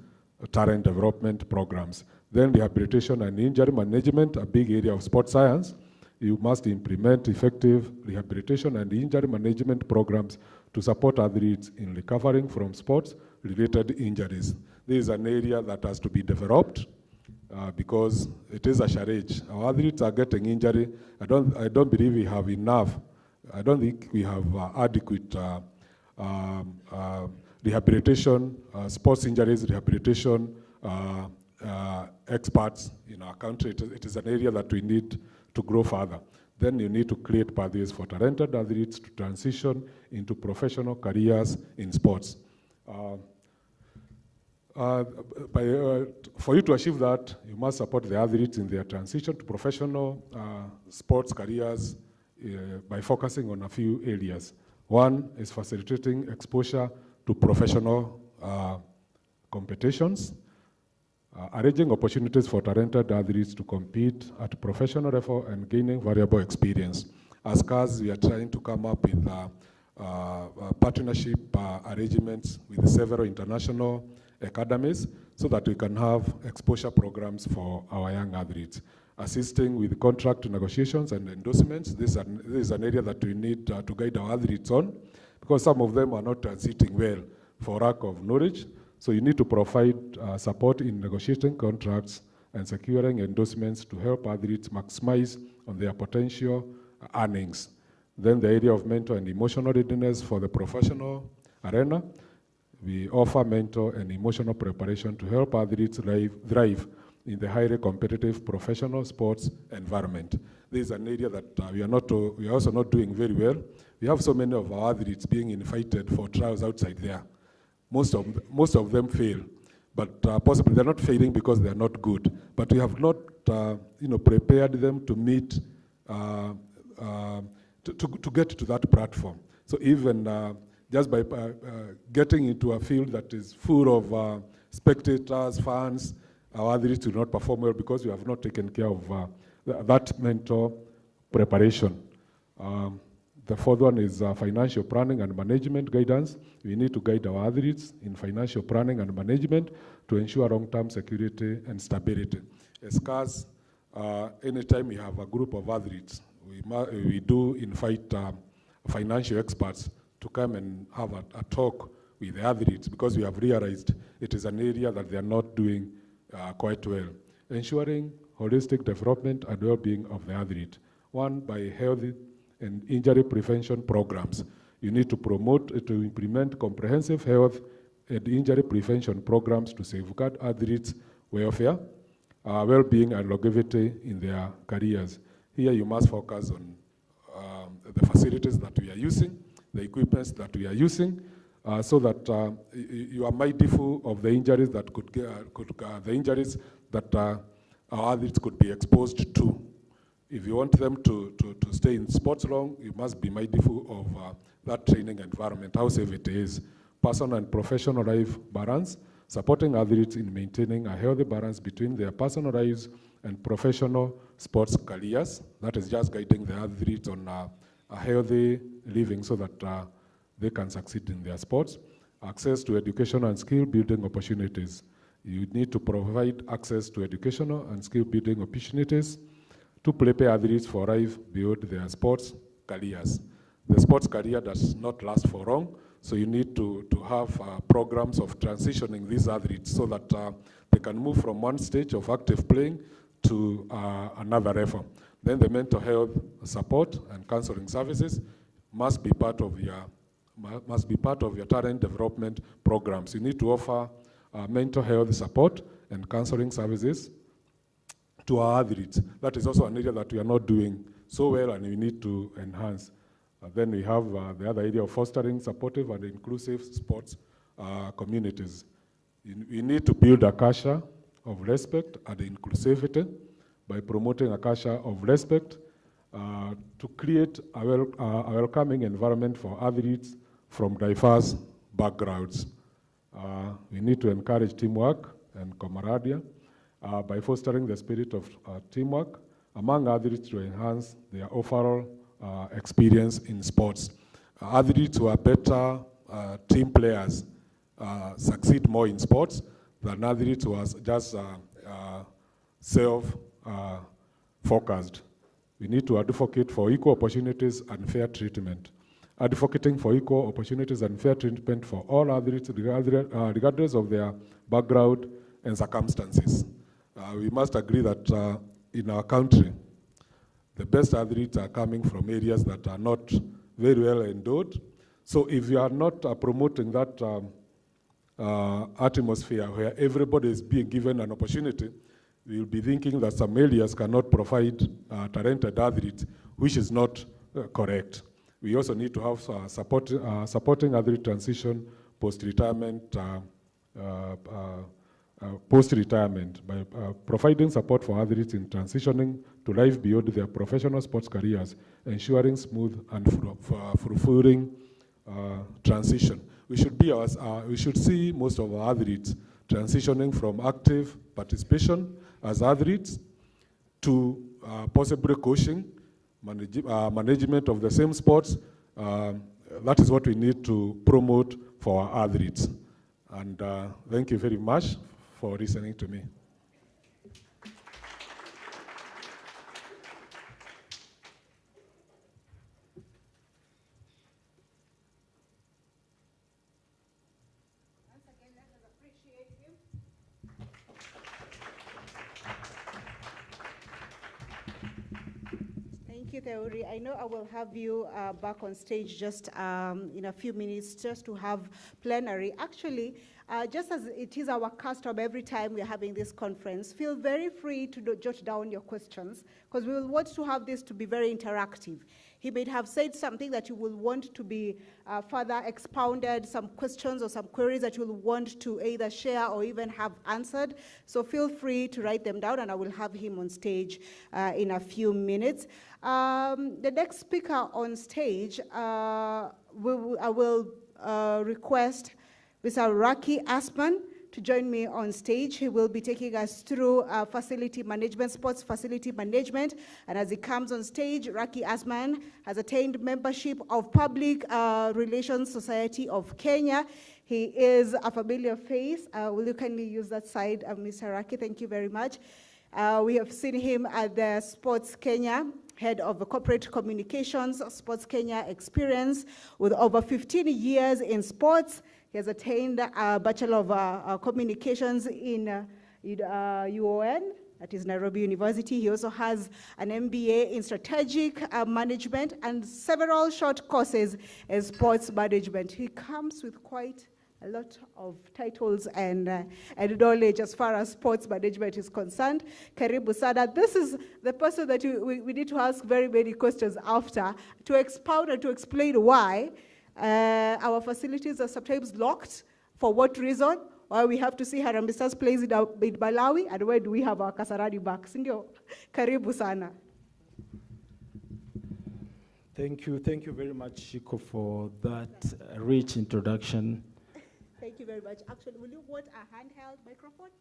talent development programs. Then rehabilitation and injury management, a big area of sports science. You must implement effective rehabilitation and injury management programs to support athletes in recovering from sports-related injuries. This is an area that has to be developed because it is a shortage. Our athletes are getting injury. I don't believe we have enough. I don't think we have adequate rehabilitation, sports injuries rehabilitation experts in our country. It is an area that we need to grow further. Then you need to create pathways for talented athletes to transition into professional careers in sports. For you to achieve that, you must support the athletes in their transition to professional sports careers by focusing on a few areas. One is facilitating exposure to professional competitions, arranging opportunities for talented athletes to compete at professional level and gaining valuable experience. As KAS, we are trying to come up with partnership arrangements with several international academies so that we can have exposure programs for our young athletes. Assisting with contract negotiations and endorsements, this is an area that we need to guide our athletes on, because some of them are not transiting well for lack of knowledge. So you need to provide support in negotiating contracts and securing endorsements to help athletes maximize on their potential earnings. Then the area of mental and emotional readiness for the professional arena. We offer mental and emotional preparation to help athletes thrive in the highly competitive professional sports environment. This is an area that we are also not doing very well. We have so many of our athletes being invited for trials outside there. Most of them fail, but possibly they're not failing because they're not good. But we have not, prepared them to meet, to get to that platform. So even just by getting into a field that is full of spectators, fans, our athletes will not perform well because we have not taken care of that mental preparation. The fourth one is financial planning and management guidance. We need to guide our athletes in financial planning and management to ensure long-term security and stability. As KAS, anytime we have a group of athletes, we do invite financial experts to come and have a talk with the athletes, because we have realized it is an area that they are not doing quite well. Ensuring holistic development and well-being of the athlete. One, by healthy and injury prevention programs. You need to to implement comprehensive health and injury prevention programs to safeguard athletes' welfare, well-being, and longevity in their careers. Here you must focus on the facilities that we are using, the equipments that we are using, so that you are mindful of the injuries that our athletes could be exposed to. If you want them to stay in sports long, you must be mindful of that training environment, how safe it is. Personal and professional life balance, supporting athletes in maintaining a healthy balance between their personal lives and professional sports careers. That is just guiding the athletes on a healthy living so that they can succeed in their sports. Access to educational and skill building opportunities. You need to provide access to educational and skill building opportunities to prepare athletes for life beyond their sports careers. The sports career does not last for long, so you need to have programs of transitioning these athletes so that they can move from one stage of active playing to another level. Then the mental health support and counseling services must be part of your talent development programs. You need to offer mental health support and counseling services to our athletes. That is also an area that we are not doing so well, and we need to enhance. Then we have the other area of fostering supportive and inclusive sports communities. We need to build a culture of respect and inclusivity by promoting a culture of respect to create a welcoming environment for athletes from diverse backgrounds. We need to encourage teamwork and camaraderie by fostering the spirit of teamwork among athletes to enhance their overall experience in sports. Athletes who are better team players succeed more in sports than athletes who are just self-focused. We need to advocate for equal opportunities and fair treatment. Advocating for equal opportunities and fair treatment for all athletes regardless of their background and circumstances. We must agree that in our country, the best athletes are coming from areas that are not very well endowed. So if you are not promoting that atmosphere where everybody is being given an opportunity, we will be thinking that some areas cannot provide talented athletes, which is not correct. We also need to have supporting athlete transition post-retirement by providing support for athletes in transitioning to life beyond their professional sports careers, ensuring smooth and fulfilling transition. we should see most of our athletes transitioning from active participation as athletes to possibly coaching, management of the same sports. That is what we need to promote for our athletes. And thank you very much for listening to me. Thank you, Theuri. I know I will have you back on stage just in a few minutes just to have plenary. Actually, just as it is our custom every time we're having this conference, feel very free to jot down your questions because we will want to have this to be very interactive. He may have said something that you will want to be further expounded, some questions or some queries that you will want to either share or even have answered. So feel free to write them down and I will have him on stage in a few minutes. The next speaker on stage, I will request Mr. Raki Asman to join me on stage. He will be taking us through facility management, sports facility management. And as he comes on stage, Raki Asman has attained membership of Public Relations Society of Kenya. He is a familiar face. Will you kindly use that side, Mr. Raki? Thank you very much. We have seen him at the Sports Kenya, head of corporate communications, Sports Kenya experience with over 15 years in sports. He has attained a Bachelor of Communications in UON, that is Nairobi University. He also has an MBA in Strategic Management and several short courses in sports management. He comes with quite a lot of titles and knowledge as far as sports management is concerned. Karibu Sana. This is the person that we need to ask very many questions after to expound and to explain why our facilities are sometimes locked, for what reason, why we have to see Harambee Stars plays in Malawi, and where do we have our Kasarani back. Sindio, karibu sana. Thank you very much, Shiko, for that rich introduction. Thank you very much. Actually, will you want a handheld microphone,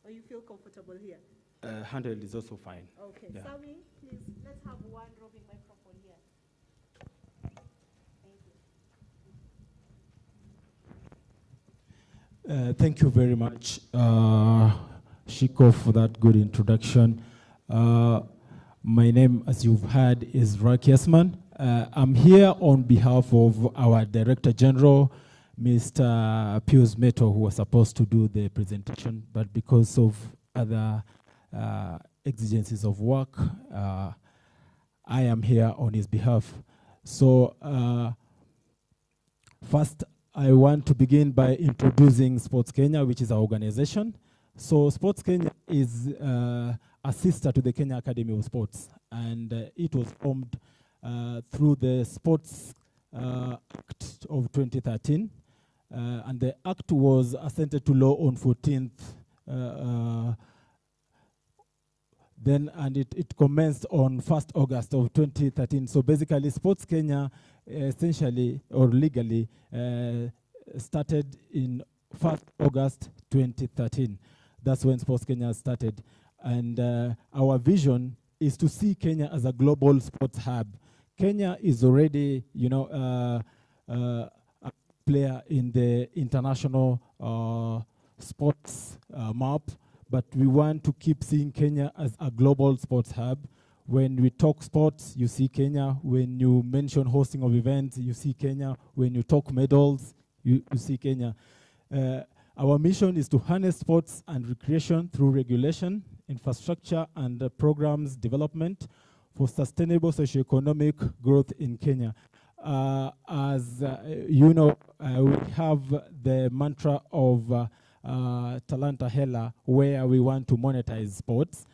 or you feel comfortable here? Handheld is also fine. Okay, yeah. Sami, please, let's have one roving microphone here. Thank you very much, Shiko, for that good introduction. My name, as you've heard, is Raki Asman. I'm here on behalf of our Director General, Mr. Pius Meto, who was supposed to do the presentation, but because of other exigencies of work, I am here on his behalf. So first, I want to begin by introducing Sports Kenya, which is our organization. So Sports Kenya is a sister to the Kenya Academy of Sports, and it was formed through the Sports Act of 2013. And the act was assented to law on 14th and it commenced on 1st August of 2013. So basically, Sports Kenya essentially or legally started in 1st August 2013. That's when Sports Kenya started. And our vision is to see Kenya as a global sports hub. Kenya is already, a player in the international sports map, but we want to keep seeing Kenya as a global sports hub. When we talk sports, you see Kenya. When you mention hosting of events, you see Kenya. When you talk medals, you see Kenya. Our mission is to harness sports and recreation through regulation, infrastructure, and programs development for sustainable socioeconomic growth in Kenya. As you know, we have the mantra of Talanta Hela, where we want to monetize sports.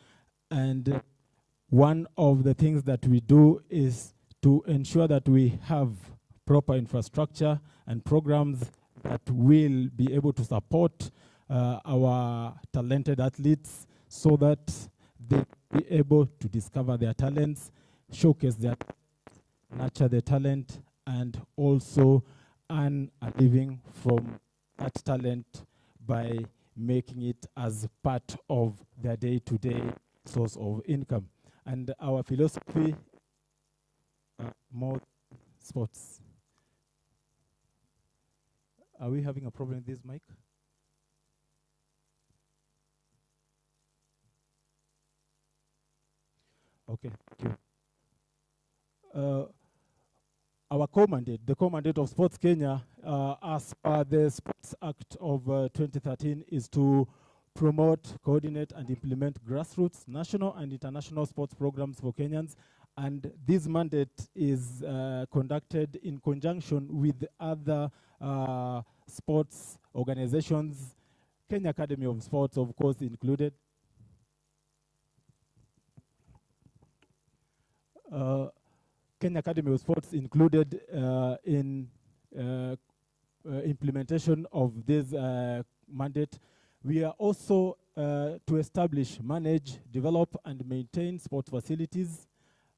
And one of the things that we do is to ensure that we have proper infrastructure and programs that will be able to support our talented athletes so that they be able to discover their talents, showcase their nurture their talent, and also earn a living from that talent by making it as part of their day-to-day source of income. And our philosophy, more sports. Are we having a problem with this mic? Okay, thank you. Our co-mandate, the co-mandate of Sports Kenya, as per the Sports Act of 2013, is to promote, coordinate, and implement grassroots, national and international sports programs for Kenyans. And this mandate is conducted in conjunction with other sports organizations, Kenya Academy of Sports, of course, included. Kenya Academy of Sports included in implementation of this mandate. We are also to establish, manage, develop, and maintain sports facilities.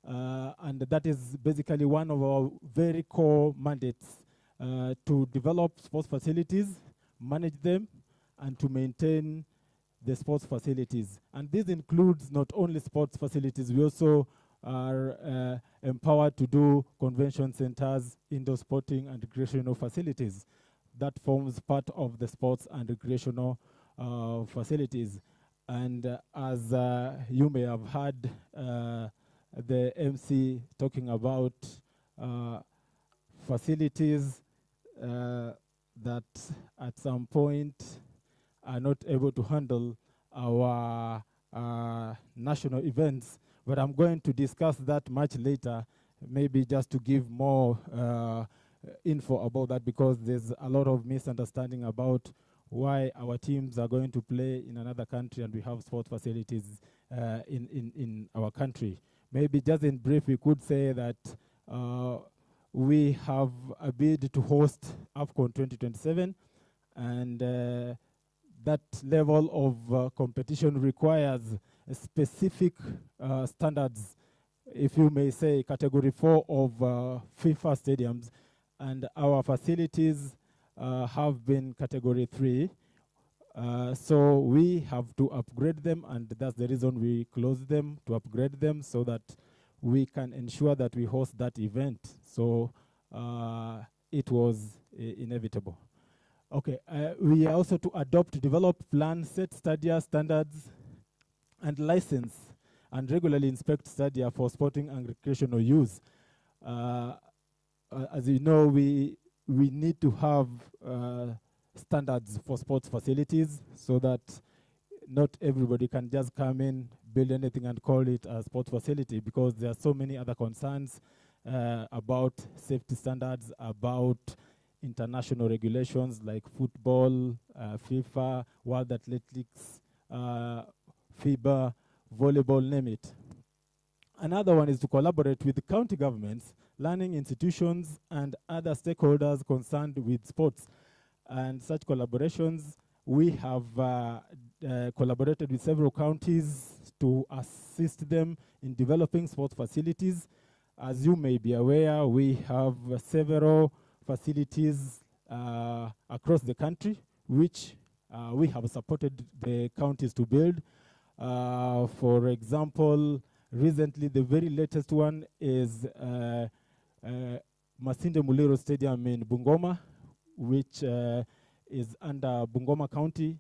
And that is basically one of our very core mandates, to develop sports facilities, manage them, and to maintain the sports facilities. And this includes not only sports facilities, we also are empowered to do convention centers, indoor sporting and recreational facilities. That forms part of the sports and recreational facilities. And as you may have heard the MC talking about facilities that at some point are not able to handle our national events, but I'm going to discuss that much later, maybe just to give more info about that, because there's a lot of misunderstanding about why our teams are going to play in another country and we have sports facilities in our country. Maybe just in brief, we could say that we have a bid to host AFCON 2027, and that level of competition requires specific standards, if you may say, category 4 of FIFA stadiums, and our facilities have been category 3. So we have to upgrade them, and that's the reason we closed them, to upgrade them so that we can ensure that we host that event. So it was inevitable. Okay, we are also to adopt, develop, plan, set stadia standards, and license and regularly inspect stadia for sporting and recreational use. As you know, we need to have standards for sports facilities so that not everybody can just come in, build anything and call it a sports facility, because there are so many other concerns about safety standards, about international regulations like football, FIFA, World Athletics, FIBA, volleyball, name it. Another one is to collaborate with the county governments, learning institutions, and other stakeholders concerned with sports. And such collaborations, we have collaborated with several counties to assist them in developing sports facilities. As you may be aware, we have several facilities across the country, which we have supported the counties to build. For example, recently, the very latest one is Masinde Muliro Stadium in Bungoma, which is under Bungoma County.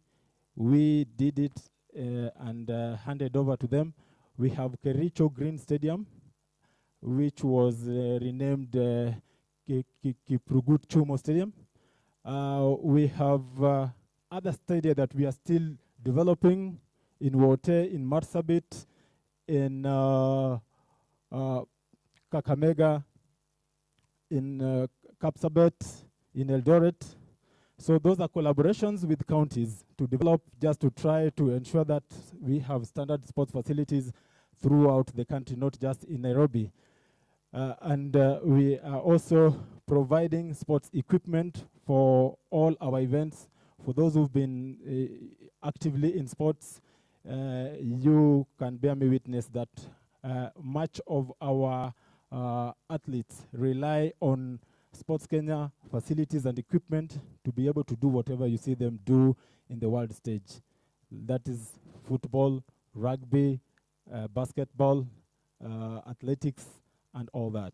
We did it and handed over to them. We have Kericho Green Stadium, which was renamed Kiprugut Chumo Stadium. We have other stadia that we are still developing in Wote, in Marsabit, in Kakamega, in Kapsabet, in Eldoret. So those are collaborations with counties to develop, just to try to ensure that we have standard sports facilities throughout the country, not just in Nairobi. And we are also providing sports equipment for all our events. For those who've been actively in sports, you can bear me witness that much of our athletes rely on Sports Kenya facilities and equipment to be able to do whatever you see them do in the world stage. That is football, rugby, basketball, athletics, and all that.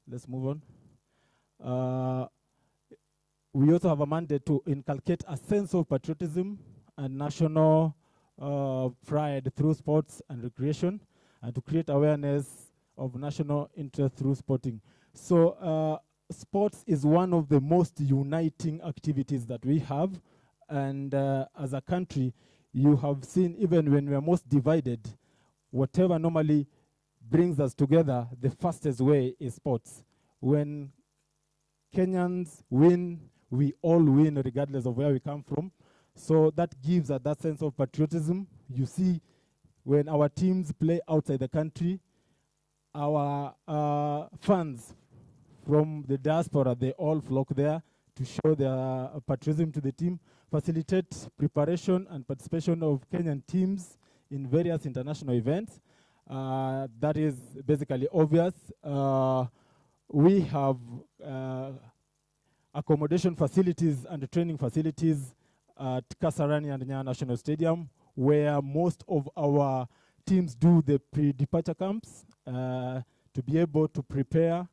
Let's move on. We also have a mandate to inculcate a sense of patriotism and national pride through sports and recreation, and to create awareness of national interest through sporting. So sports is one of the most uniting activities that we have, and as a country, you have seen even when we are most divided, whatever normally brings us together, the fastest way is sports. When Kenyans win, we all win regardless of where we come from. So that gives us that sense of patriotism. You see, when our teams play outside the country, our fans from the diaspora, they all flock there to show their patriotism to the team, facilitate preparation and participation of Kenyan teams in various international events. That is basically obvious. We have accommodation facilities and training facilities at Kasarani and Nyayo National Stadium, where most of our teams do the pre-departure camps to be able to prepare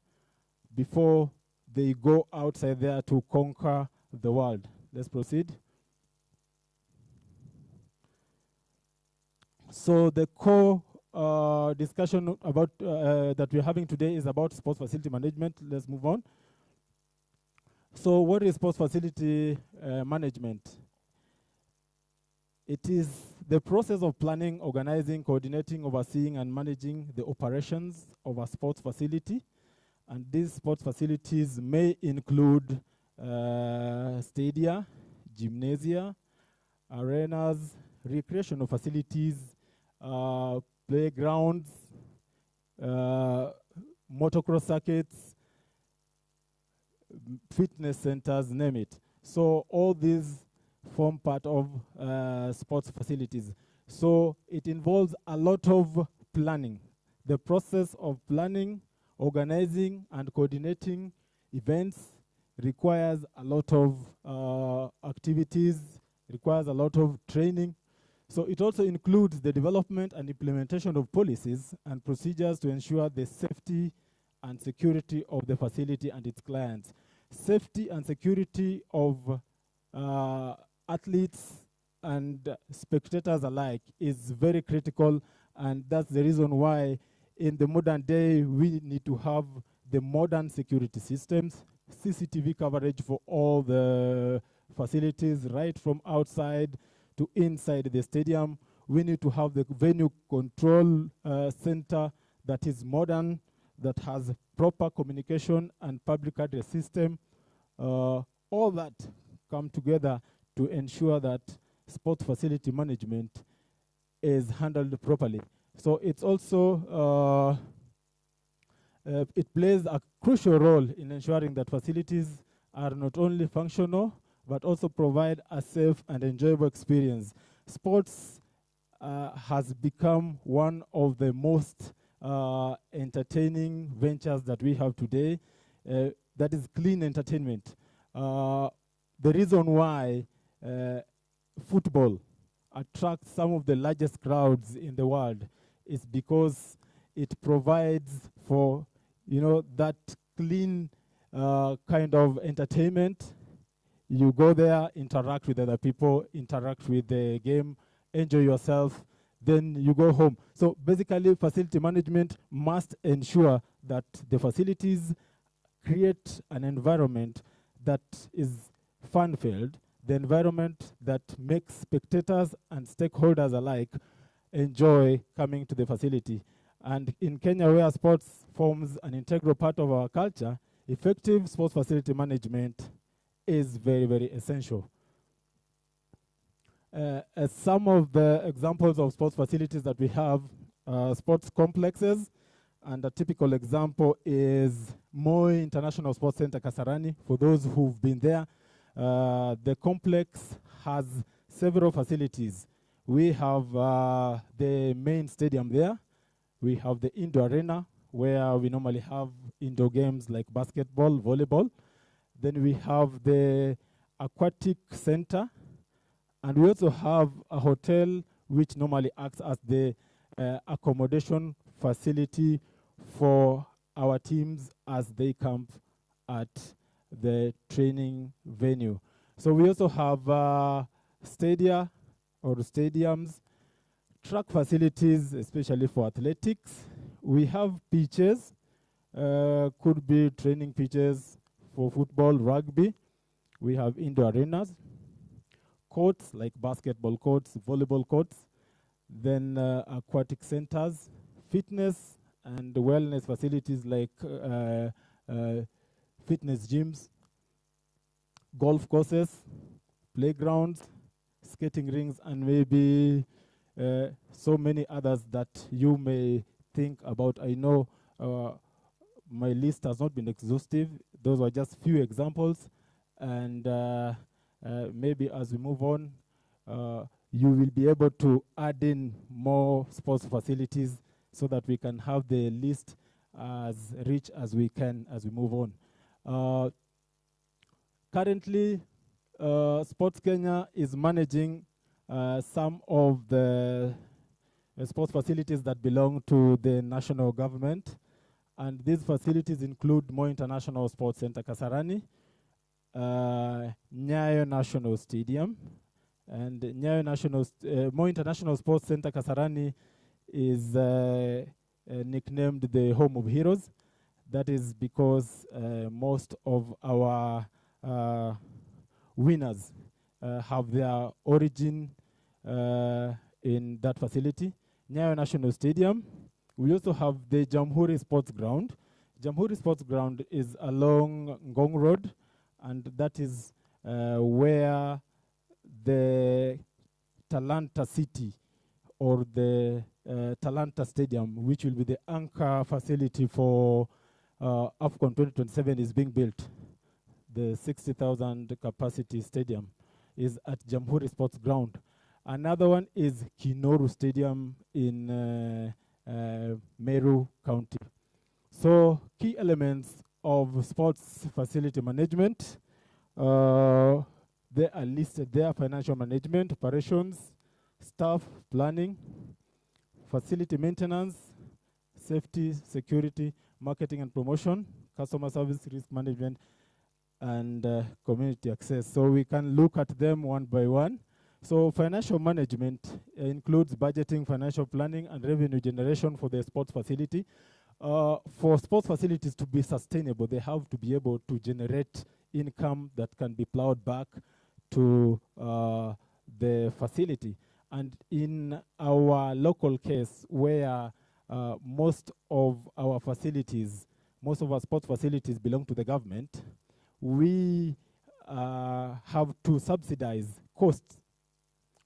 before they go outside there to conquer the world. Let's proceed. So the core discussion about that we're having today is about sports facility management. Let's move on. So what is sports facility management? It is the process of planning, organizing, coordinating, overseeing, and managing the operations of a sports facility. And these sports facilities may include stadia, gymnasia, arenas, recreational facilities, playgrounds, motocross circuits, fitness centers, name it. So all these form part of sports facilities. So it involves a lot of planning. The process of planning, organizing, and coordinating events requires a lot of activities, requires a lot of training. So it also includes the development and implementation of policies and procedures to ensure the safety and security of the facility and its clients. Safety and security of athletes and spectators alike is very critical, and that's the reason why in the modern day we need to have the modern security systems, CCTV coverage for all the facilities, right from outside to inside the stadium. We need to have the venue control center that is modern, that has proper communication and public address system. All that come together to ensure that sports facility management is handled properly. So it's also, it plays a crucial role in ensuring that facilities are not only functional, but also provide a safe and enjoyable experience. Sports has become one of the most entertaining ventures that we have today. That is clean entertainment. The reason why football attracts some of the largest crowds in the world is because it provides for, you know, that clean kind of entertainment. You go there, interact with other people, interact with the game, enjoy yourself, then you go home. So basically, facility management must ensure that the facilities create an environment that is fun-filled, the environment that makes spectators and stakeholders alike enjoy coming to the facility. And in Kenya, where sports forms an integral part of our culture, effective sports facility management is very, very essential. As some of the examples of sports facilities that we have, sports complexes, and a typical example is Moi International Sports Center Kasarani. For those who've been there, the complex has several facilities. We have the main stadium there. We have the indoor arena, where we normally have indoor games like basketball, volleyball. Then we have the aquatic center, and we also have a hotel which normally acts as the accommodation facility for our teams as they camp at the training venue. So we also have stadia or stadiums, track facilities, especially for athletics. We have pitches, could be training pitches for football, rugby. We have indoor arenas, courts like basketball courts, volleyball courts, then aquatic centers, fitness and wellness facilities like fitness gyms, golf courses, playgrounds, skating rings, and maybe so many others that you may think about. I know my list has not been exhaustive. Those are just few examples. And maybe as we move on, you will be able to add in more sports facilities so that we can have the list as rich as we can as we move on. Currently, Sports Kenya is managing some of the sports facilities that belong to the national government. And these facilities include Moi International Sports Center Kasarani, Nyayo National Stadium, and Moi International Sports Center Kasarani is nicknamed the Home of Heroes. That is because most of our winners have their origin in that facility. Nyayo National Stadium. We also have the Jamhuri Sports Ground. Jamhuri Sports Ground is along Ngong Road, and that is where the Talanta City or the Talanta Stadium, which will be the anchor facility for AFCON 2027, is being built. The 60,000 capacity stadium is at Jamhuri Sports Ground. Another one is Kinoru Stadium in Meru County. So key elements of sports facility management, they are listed there: financial management, operations, staff, planning, facility maintenance, safety, security, marketing and promotion, customer service, risk management, and community access. So we can look at them one by one. So financial management includes budgeting, financial planning, and revenue generation for the sports facility. For sports facilities to be sustainable, they have to be able to generate income that can be plowed back to the facility. And in our local case, where most of our sports facilities belong to the government, we have to subsidize costs,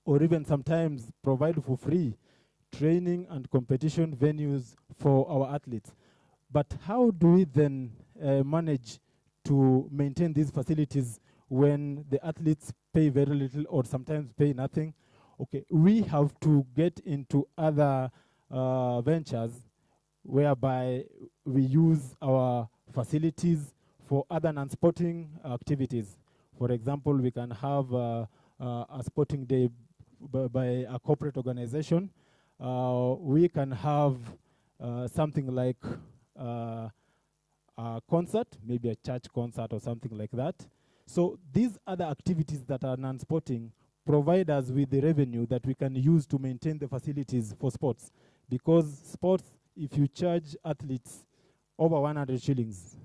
or even sometimes provide for free training and competition venues for our athletes. But how do we then manage to maintain these facilities when the athletes pay very little or sometimes pay nothing? Okay, we have to get into other ventures whereby we use our facilities for other non-sporting activities. For example, we can have a sporting day by a corporate organization. We can have something like a concert, maybe a church concert or something like that. So these other activities that are non-sporting provide us with the revenue that we can use to maintain the facilities for sports. Because sports, if you charge athletes over 100 shillings,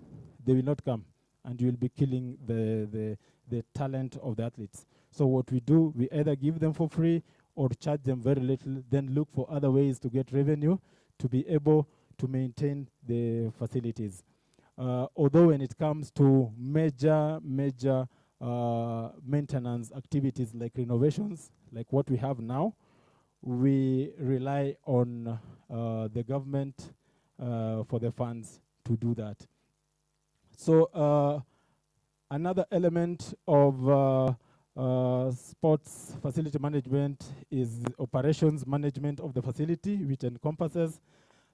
they will not come, and you will be killing the talent of the athletes. So what we do, we either give them for free or charge them very little, then look for other ways to get revenue to be able to maintain the facilities. Although when it comes to major maintenance activities like renovations, like what we have now, we rely on the government for the funds to do that. So another element of sports facility management is operations management of the facility, which encompasses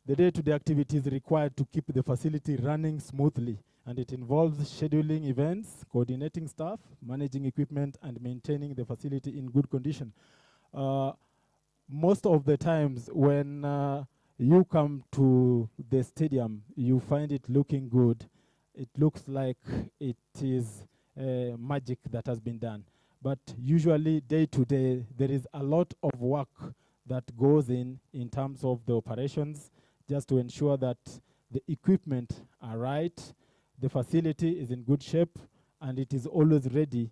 the day-to-day activities required to keep the facility running smoothly, and it involves scheduling events, coordinating staff, managing equipment, and maintaining the facility in good condition. Most of the times when you come to the stadium, you find it looking good. It looks like it is magic that has been done. But usually day to day, there is a lot of work that goes in terms of the operations, just to ensure that the equipment are right, the facility is in good shape, and it is always ready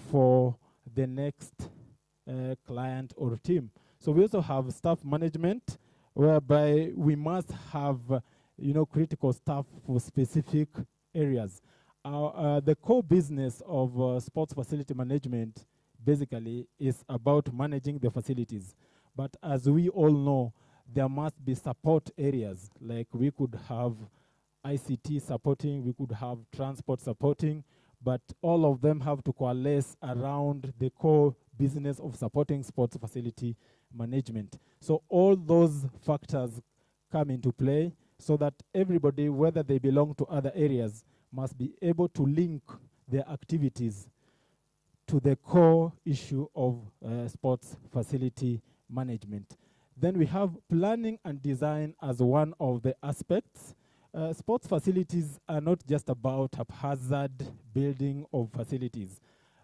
for the next client or team. So we also have staff management, whereby we must have critical staff for specific areas. The core business of sports facility management basically is about managing the facilities. But as we all know, there must be support areas. Like we could have ICT supporting, we could have transport supporting, but all of them have to coalesce around the core business of supporting sports facility management. So all those factors come into play so that everybody, whether they belong to other areas, must be able to link their activities to the core issue of sports facility management. Then we have planning and design as one of the aspects. Sports facilities are not just about haphazard building of facilities.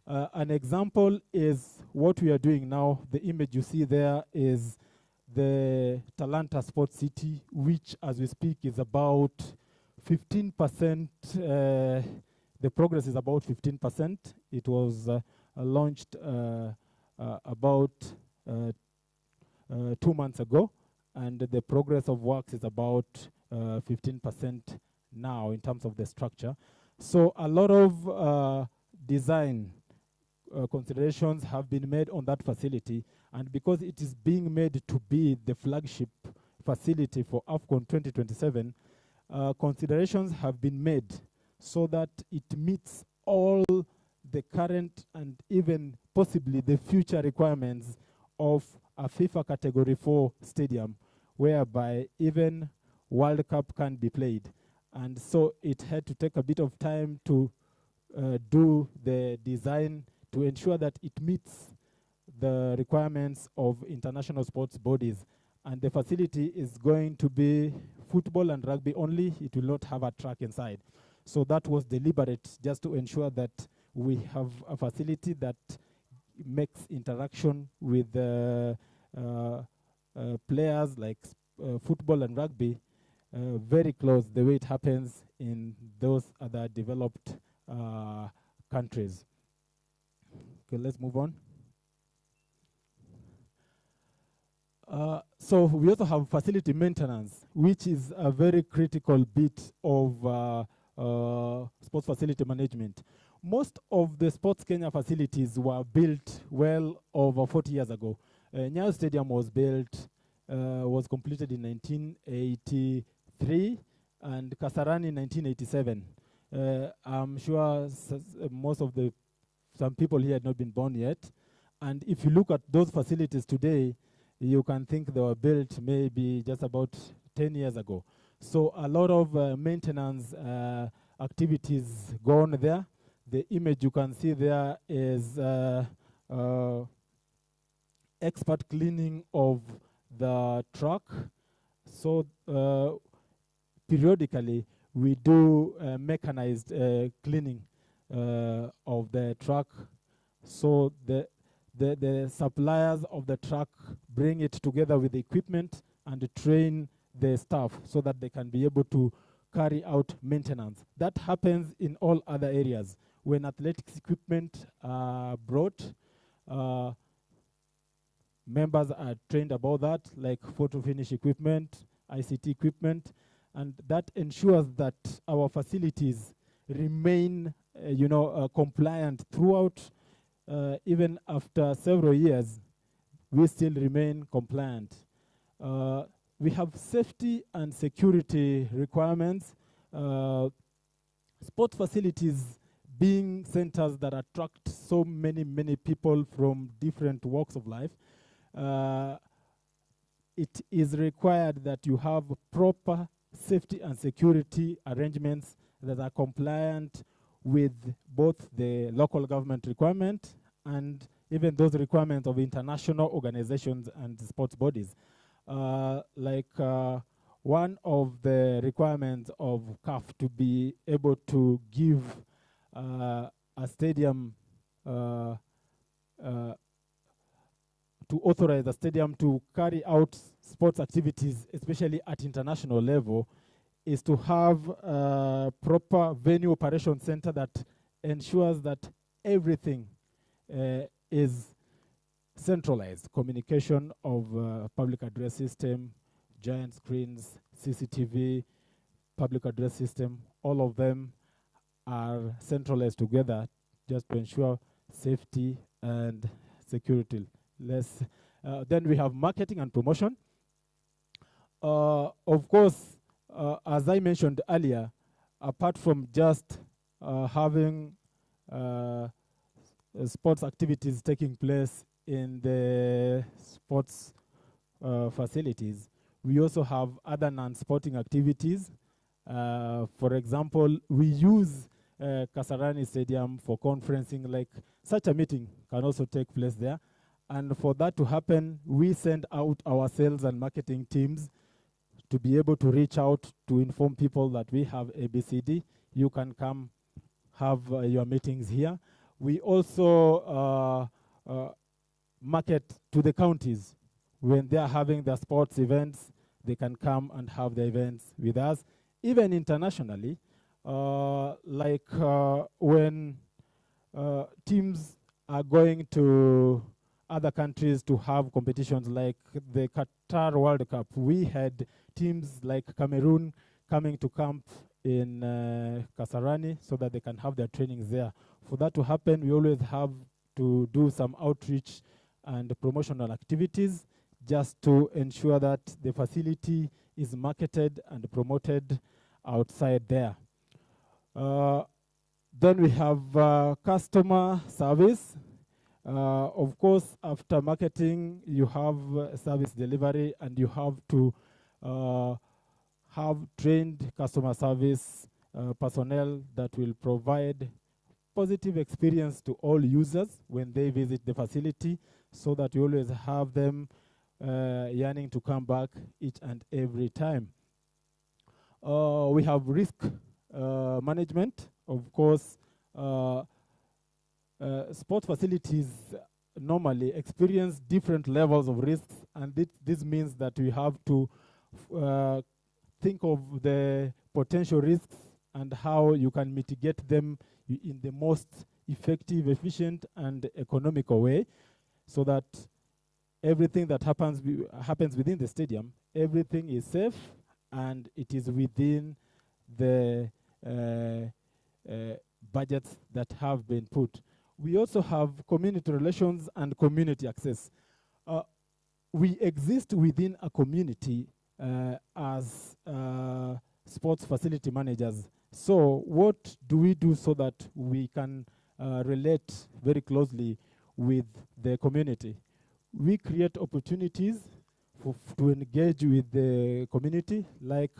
An example is what we are doing now. The image you see there is the Talanta Sports City, which as we speak is about 15%. The progress is about 15%. It was launched about 2 months ago, and the progress of works is about 15% now in terms of the structure. So a lot of design considerations have been made on that facility, and because it is being made to be the flagship facility for AFCON 2027, considerations have been made so that it meets all the current and even possibly the future requirements of a FIFA Category 4 stadium, whereby even World Cup can be played. And so it had to take a bit of time to do the design to ensure that it meets the requirements of international sports bodies. And the facility is going to be football and rugby only. It will not have a track inside. So that was deliberate, just to ensure that we have a facility that makes interaction with players like football and rugby very close, the way it happens in those other developed countries. Okay, let's move on. So we also have facility maintenance, which is a very critical bit of sports facility management. Most of the Sports Kenya facilities were built well over 40 years ago. Nyayo Stadium was built, was completed in 1983, and Kasarani in 1987. I'm sure some people here had not been born yet. And if you look at those facilities today, you can think they were built maybe just about 10 years ago. So a lot of maintenance activities go on there. The image you can see there is expert cleaning of the truck. So periodically, we do mechanized cleaning of the truck. So the suppliers of the truck bring it together with the equipment and train the staff so that they can be able to carry out maintenance. That happens in all other areas. When athletics equipment are brought, members are trained about that, like photo finish equipment, ICT equipment, and that ensures that our facilities remain compliant throughout. Even after several years, we still remain compliant. We have safety and security requirements. Sport facilities being centers that attract so many people from different walks of life, it is required that you have proper safety and security arrangements that are compliant with both the local government requirement and even those requirements of international organizations and sports bodies. One of the requirements of CAF to be able to give a stadium, to authorize a stadium to carry out sports activities, especially at international level, is to have a proper venue operation center that ensures that everything is centralized. Communication of public address system, giant screens, CCTV, public address system, all of them are centralized together just to ensure safety and security. Then we have marketing and promotion. Of course, as I mentioned earlier, apart from just having sports activities taking place in the sports facilities, we also have other non-sporting activities. For example, we use Kasarani Stadium for conferencing, like such a meeting can also take place there. And for that to happen, we send out our sales and marketing teams to be able to reach out to inform people that we have ABCD. You can come have your meetings here. We also market to the counties. When they are having their sports events, they can come and have the events with us. Even internationally, when teams are going to other countries to have competitions like the Qatar World Cup, we had teams like Cameroon coming to camp in Kasarani so that they can have their trainings there. For that to happen, we always have to do some outreach and promotional activities just to ensure that the facility is marketed and promoted outside there. Then we have customer service. Of course, after marketing, you have service delivery, and you have to have trained customer service personnel that will provide positive experience to all users when they visit the facility, so that you always have them yearning to come back each and every time. We have risk management. Of course, sport facilities normally experience different levels of risks, and this means that we have to think of the potential risks and how you can mitigate them in the most effective, efficient, and economical way, so that everything that happens within the stadium, everything is safe and it is within the budgets that have been put. We also have community relations and community access. We exist within a community as sports facility managers. So what do we do so that we can relate very closely with the community? We create opportunities to engage with the community. Like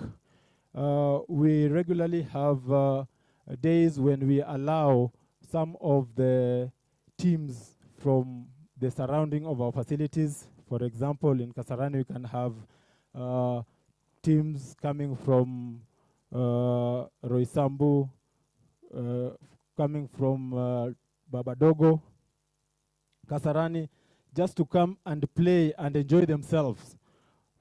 we regularly have days when we allow some of the teams from the surrounding of our facilities. For example, in Kasarani, we can have teams coming from Roysambu, coming from Babadogo, Kasarani, just to come and play and enjoy themselves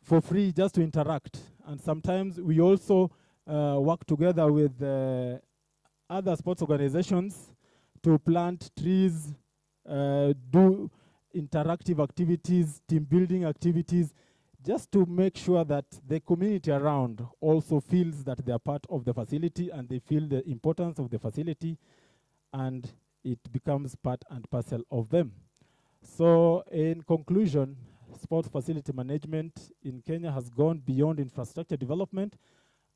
for free, just to interact. And sometimes we also work together with other sports organizations to plant trees, do interactive activities, team building activities, just to make sure that the community around also feels that they are part of the facility and they feel the importance of the facility, and it becomes part and parcel of them. So in conclusion, sports facility management in Kenya has gone beyond infrastructure development,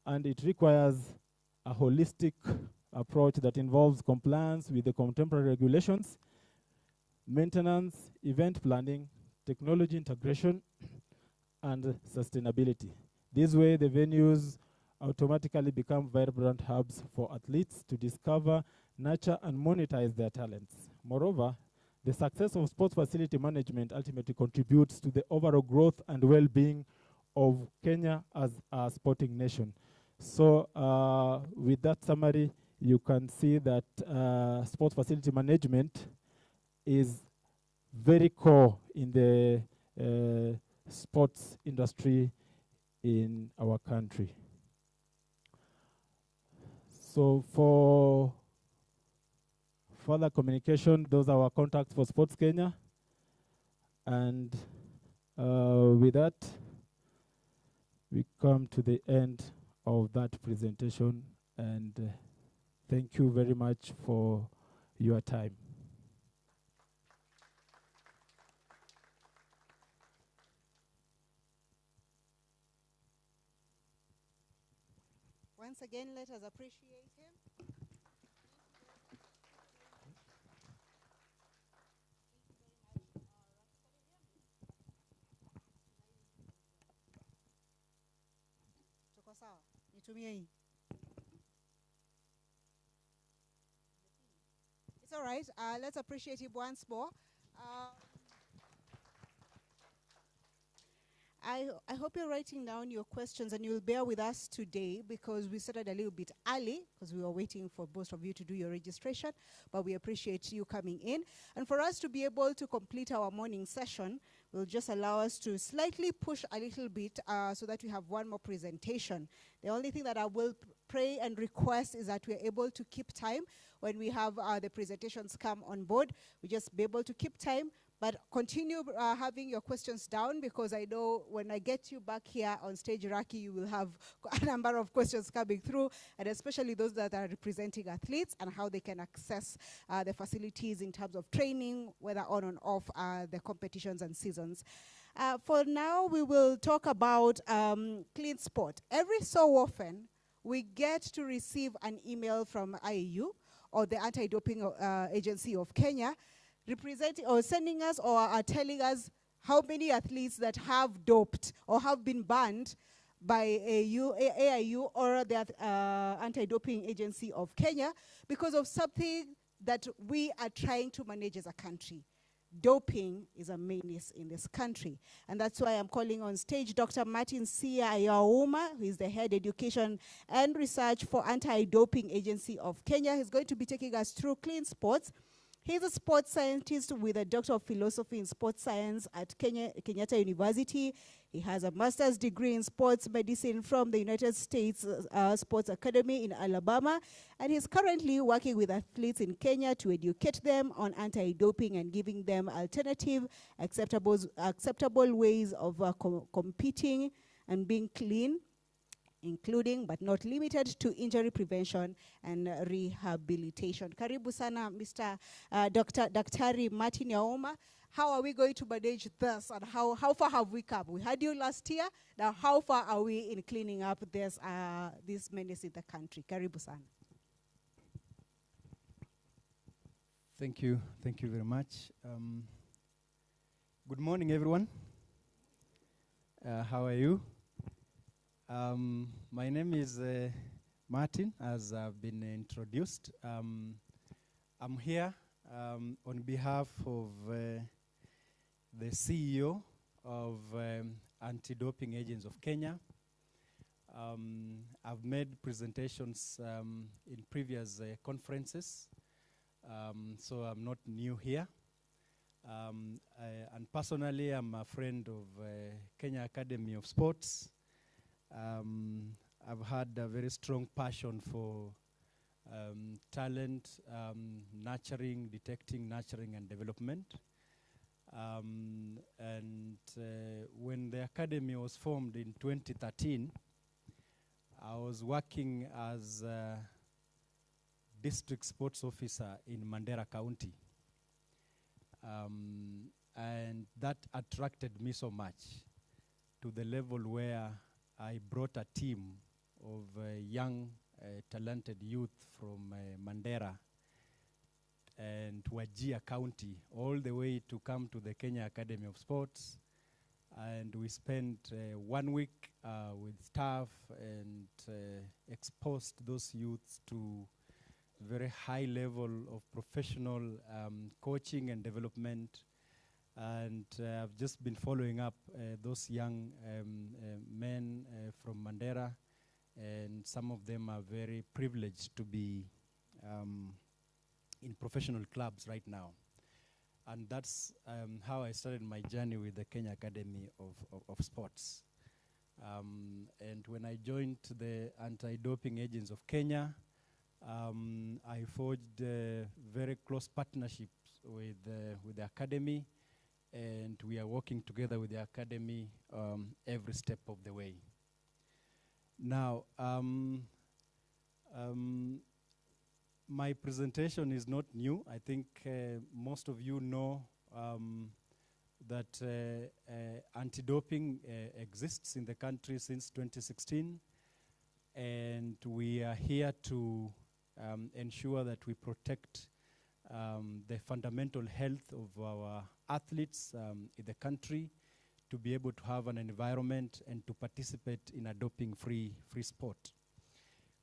and it requires a holistic approach that involves compliance with the contemporary regulations, maintenance, event planning, technology integration, and sustainability. This way, the venues automatically become vibrant hubs for athletes to discover, nurture, and monetize their talents. Moreover, the success of sports facility management ultimately contributes to the overall growth and well-being of Kenya as a sporting nation. So with that summary, you can see that sports facility management is very core in the sports industry in our country. So for further communication, those are our contacts for Sports Kenya. And with that, we come to the end of that presentation. And thank you very much for your time. Once again, let us appreciate him. Tuko sawa? Nitumie hii. It's all right. Let's appreciate him once more. I hope you're writing down your questions and you'll bear with us today because we started a little bit early because we were waiting for most of you to do your registration, but we appreciate you coming in. And for us to be able to complete our morning session, will just allow us to slightly push a little bit so that we have one more presentation. The only thing that I will pray and request is that we're able to keep time when we have the presentations come on board. We just be able to keep time. But continue having your questions down because I know when I get you back here on stage, Raki, you will have a number of questions coming through, and especially those that are representing athletes and how they can access the facilities in terms of training, whether on and off the competitions and seasons. For now, we will talk about clean sport. Every so often, we get to receive an email from IAU or the Anti-Doping Agency of Kenya representing or sending us or are telling us how many athletes that have doped or have been banned by AIU or the Anti-Doping Agency of Kenya because of something that we are trying to manage as a country. Doping is a menace in this country. And that's why I'm calling on stage Dr. Martin Sia Ayauma, who is the head education and research for Anti-Doping Agency of Kenya. He's going to be taking us through clean sports. He's a sports scientist with a Doctor of Philosophy in Sports Science at Kenyatta University. He has a master's degree in sports medicine from the United States Sports Academy in Alabama. And he's currently working with athletes in Kenya to educate them on anti-doping and giving them alternative, acceptable ways of competing and being clean, including but not limited to injury prevention and rehabilitation. Karibu sana, Mr. Daktari Martin Yaoma. How are we going to manage this and how far have we come? We had you last year. Now, how far are we in cleaning up this menace in the country? Karibu sana. Thank you very much. Good morning, everyone. How are you? My name is Martin, as I've been introduced. I'm here on behalf of the CEO of Anti-Doping Agents of Kenya. I've made presentations in previous conferences, so I'm not new here. And personally, I'm a friend of Kenya Academy of Sports. I've had a very strong passion for talent, nurturing, detecting, nurturing, and development. When the academy was formed in 2013, I was working as a district sports officer in Mandera County. And that attracted me so much to the level where I brought a team of young, talented youth from Mandera and Wajir County all the way to come to the Kenya Academy of Sports And we spent 1 week with staff and exposed those youths to very high level of professional coaching and development. And I've just been following up those young men from Mandera, and some of them are very privileged to be in professional clubs right now. And that's how I started my journey with the Kenya Academy of Sports. And when I joined the Anti-Doping Agents of Kenya, I forged very close partnerships with the Academy, and we are working together with the Academy every step of the way. Now, my presentation is not new. I think most of you know that anti-doping exists in the country since 2016, and we are here to ensure that we protect the fundamental health of our athletes in the country, to be able to have an environment and to participate in a doping-free sport.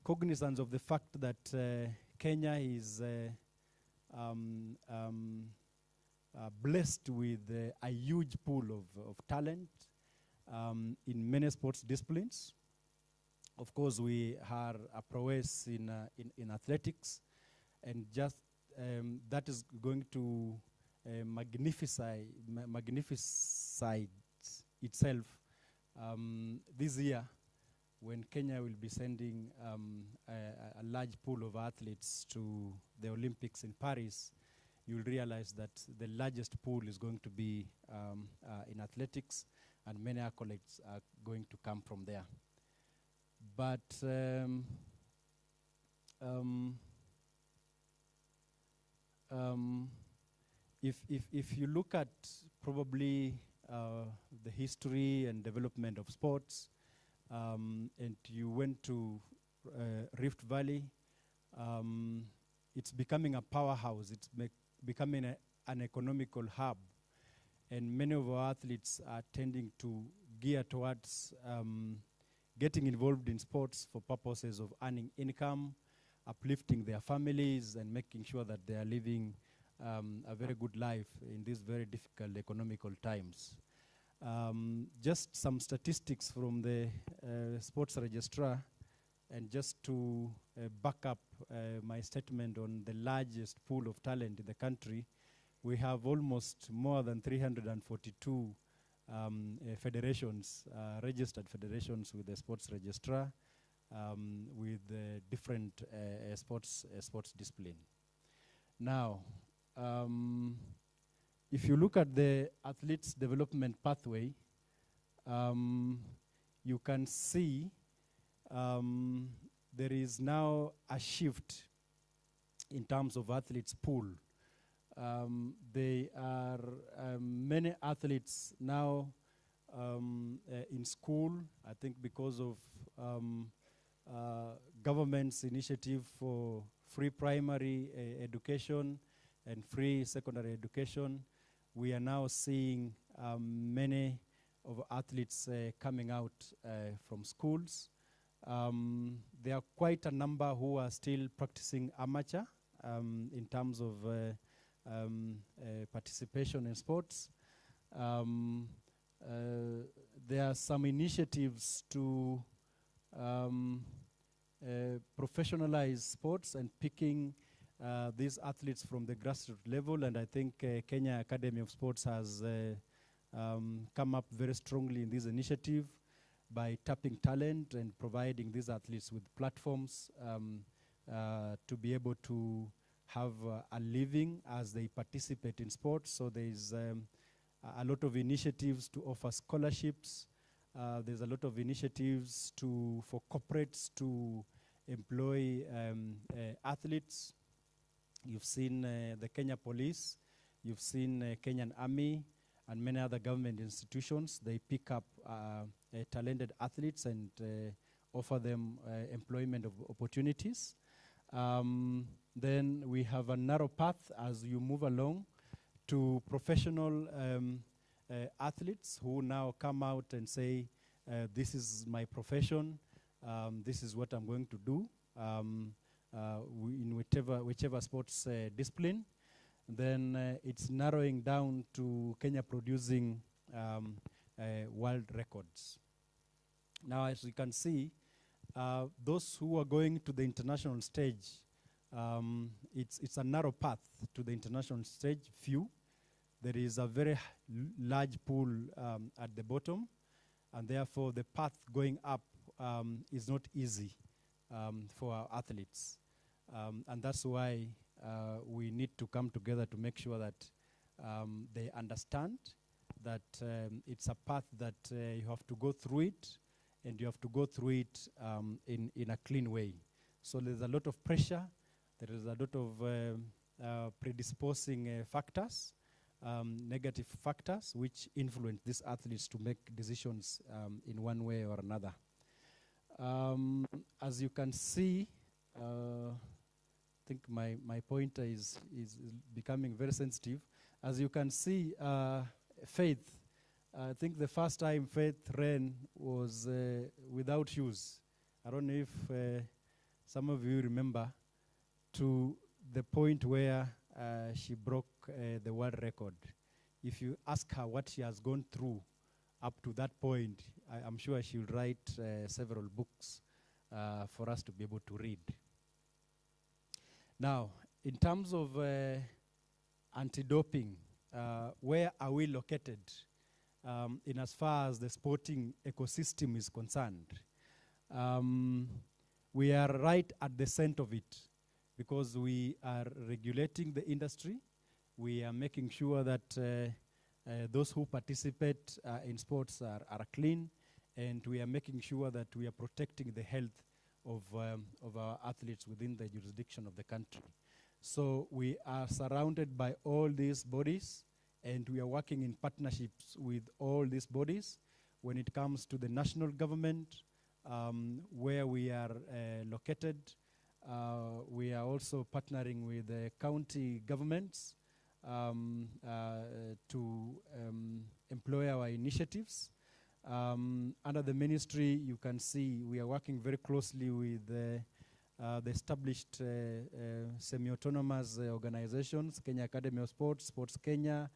Cognizance of the fact that Kenya is blessed with a huge pool of talent in many sports disciplines. Of course, we are a prowess in athletics, and just that is going to magnificate itself this year, when Kenya will be sending a large pool of athletes to the Olympics in Paris. You'll realize that the largest pool is going to be in athletics, and many accolades are going to come from there. But if you look at probably the history and development of sports, and you went to Rift Valley, it's becoming a powerhouse. It's becoming an economical hub, and many of our athletes are tending to gear towards getting involved in sports for purposes of earning income, uplifting their families, and making sure that they are living a very good life in these very difficult economical times. Just some statistics from the sports registrar, and just to back up my statement on the largest pool of talent in the country, we have almost more than 342 federations, registered federations with the sports registrar, with different sports discipline. Now, if you look at the athletes' development pathway, you can see there is now a shift in terms of athletes' pool. There are many athletes now in school, I think because of government's initiative for free primary education and free secondary education. We are now seeing many of athletes coming out from schools. There are quite a number who are still practicing amateur in terms of participation in sports. There are some initiatives to professionalize sports and picking these athletes from the grassroots level, and I think Kenya Academy of Sports has come up very strongly in this initiative by tapping talent and providing these athletes with platforms to be able to have a living as they participate in sports. So there's a lot of initiatives to offer scholarships. There's a lot of initiatives for corporates to employ athletes. You've seen the Kenya Police, you've seen Kenyan Army, and many other government institutions. They pick up talented athletes and offer them employment opportunities. Then we have a narrow path as you move along to professional athletes who now come out and say, this is my profession, this is what I'm going to do in whichever sports discipline. Then it's narrowing down to Kenya producing world records. Now, as you can see, those who are going to the international stage, it's a narrow path to the international stage, few. There is a very large pool at the bottom, and therefore the path going up is not easy for our athletes. And that's why we need to come together to make sure that they understand that it's a path that you have to go through it, and you have to go through it in a clean way. So there's a lot of pressure, there is a lot of predisposing factors, negative factors, which influence these athletes to make decisions in one way or another. As you can see, I think my pointer is becoming very sensitive. As you can see, Faith, I think the first time Faith ran was without shoes. I don't know if some of you remember, to the point where she broke the world record. If you ask her what she has gone through up to that point, I'm sure she'll write several books for us to be able to read. Now, in terms of anti-doping, where are we located in as far as the sporting ecosystem is concerned? We are right at the center of it, because we are regulating the industry. We are making sure that those who participate in sports are clean, and we are making sure that we are protecting the health of our athletes within the jurisdiction of the country. So we are surrounded by all these bodies, and we are working in partnerships with all these bodies. When it comes to the national government, where we are located, we are also partnering with the county governments to employ our initiatives. Under the ministry, you can see we are working very closely with the established semi-autonomous organizations, Kenya Academy of Sports, Sports Kenya,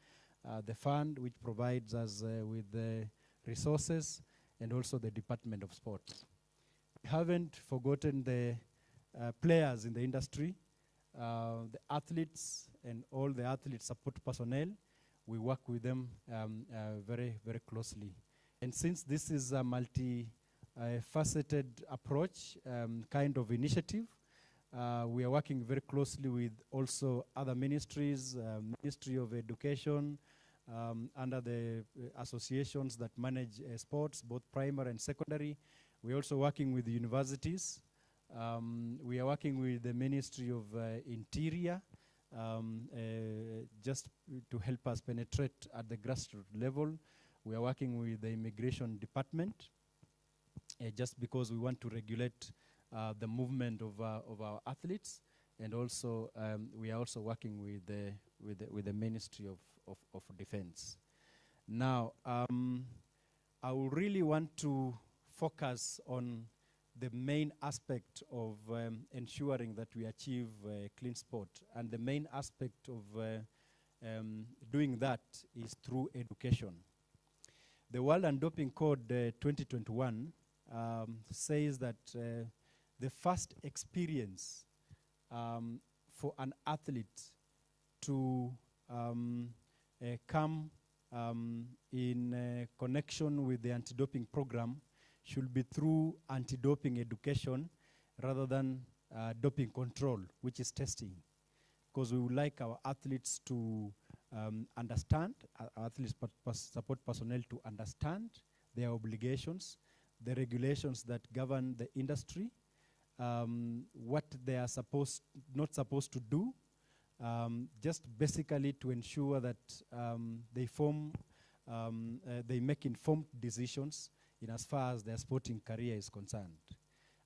the fund which provides us with the resources, and also the Department of Sports. We haven't forgotten the players in the industry, the athletes, and all the athlete support personnel. We work with them very, very closely. And since this is a multi-faceted approach kind of initiative, we are working very closely with also other ministries, Ministry of Education, under the associations that manage sports, both primary and secondary. We're also working with the universities. We are working with the Ministry of Interior, just to help us penetrate at the grassroots level. We are working with the Immigration Department, just because we want to regulate the movement of our athletes, and also we are also working with the Ministry of Defense. Now, I would really want to focus on the main aspect of ensuring that we achieve clean sport, and the main aspect of doing that is through education. The World Anti-Doping Code 2021 says that the first experience for an athlete to come in connection with the anti-doping program should be through anti-doping education rather than doping control, which is testing. Because we would like our athletes to understand, our athletes support personnel to understand their obligations, the regulations that govern the industry, what they are not supposed to do, just basically to ensure that they make informed decisions in as far as their sporting career is concerned.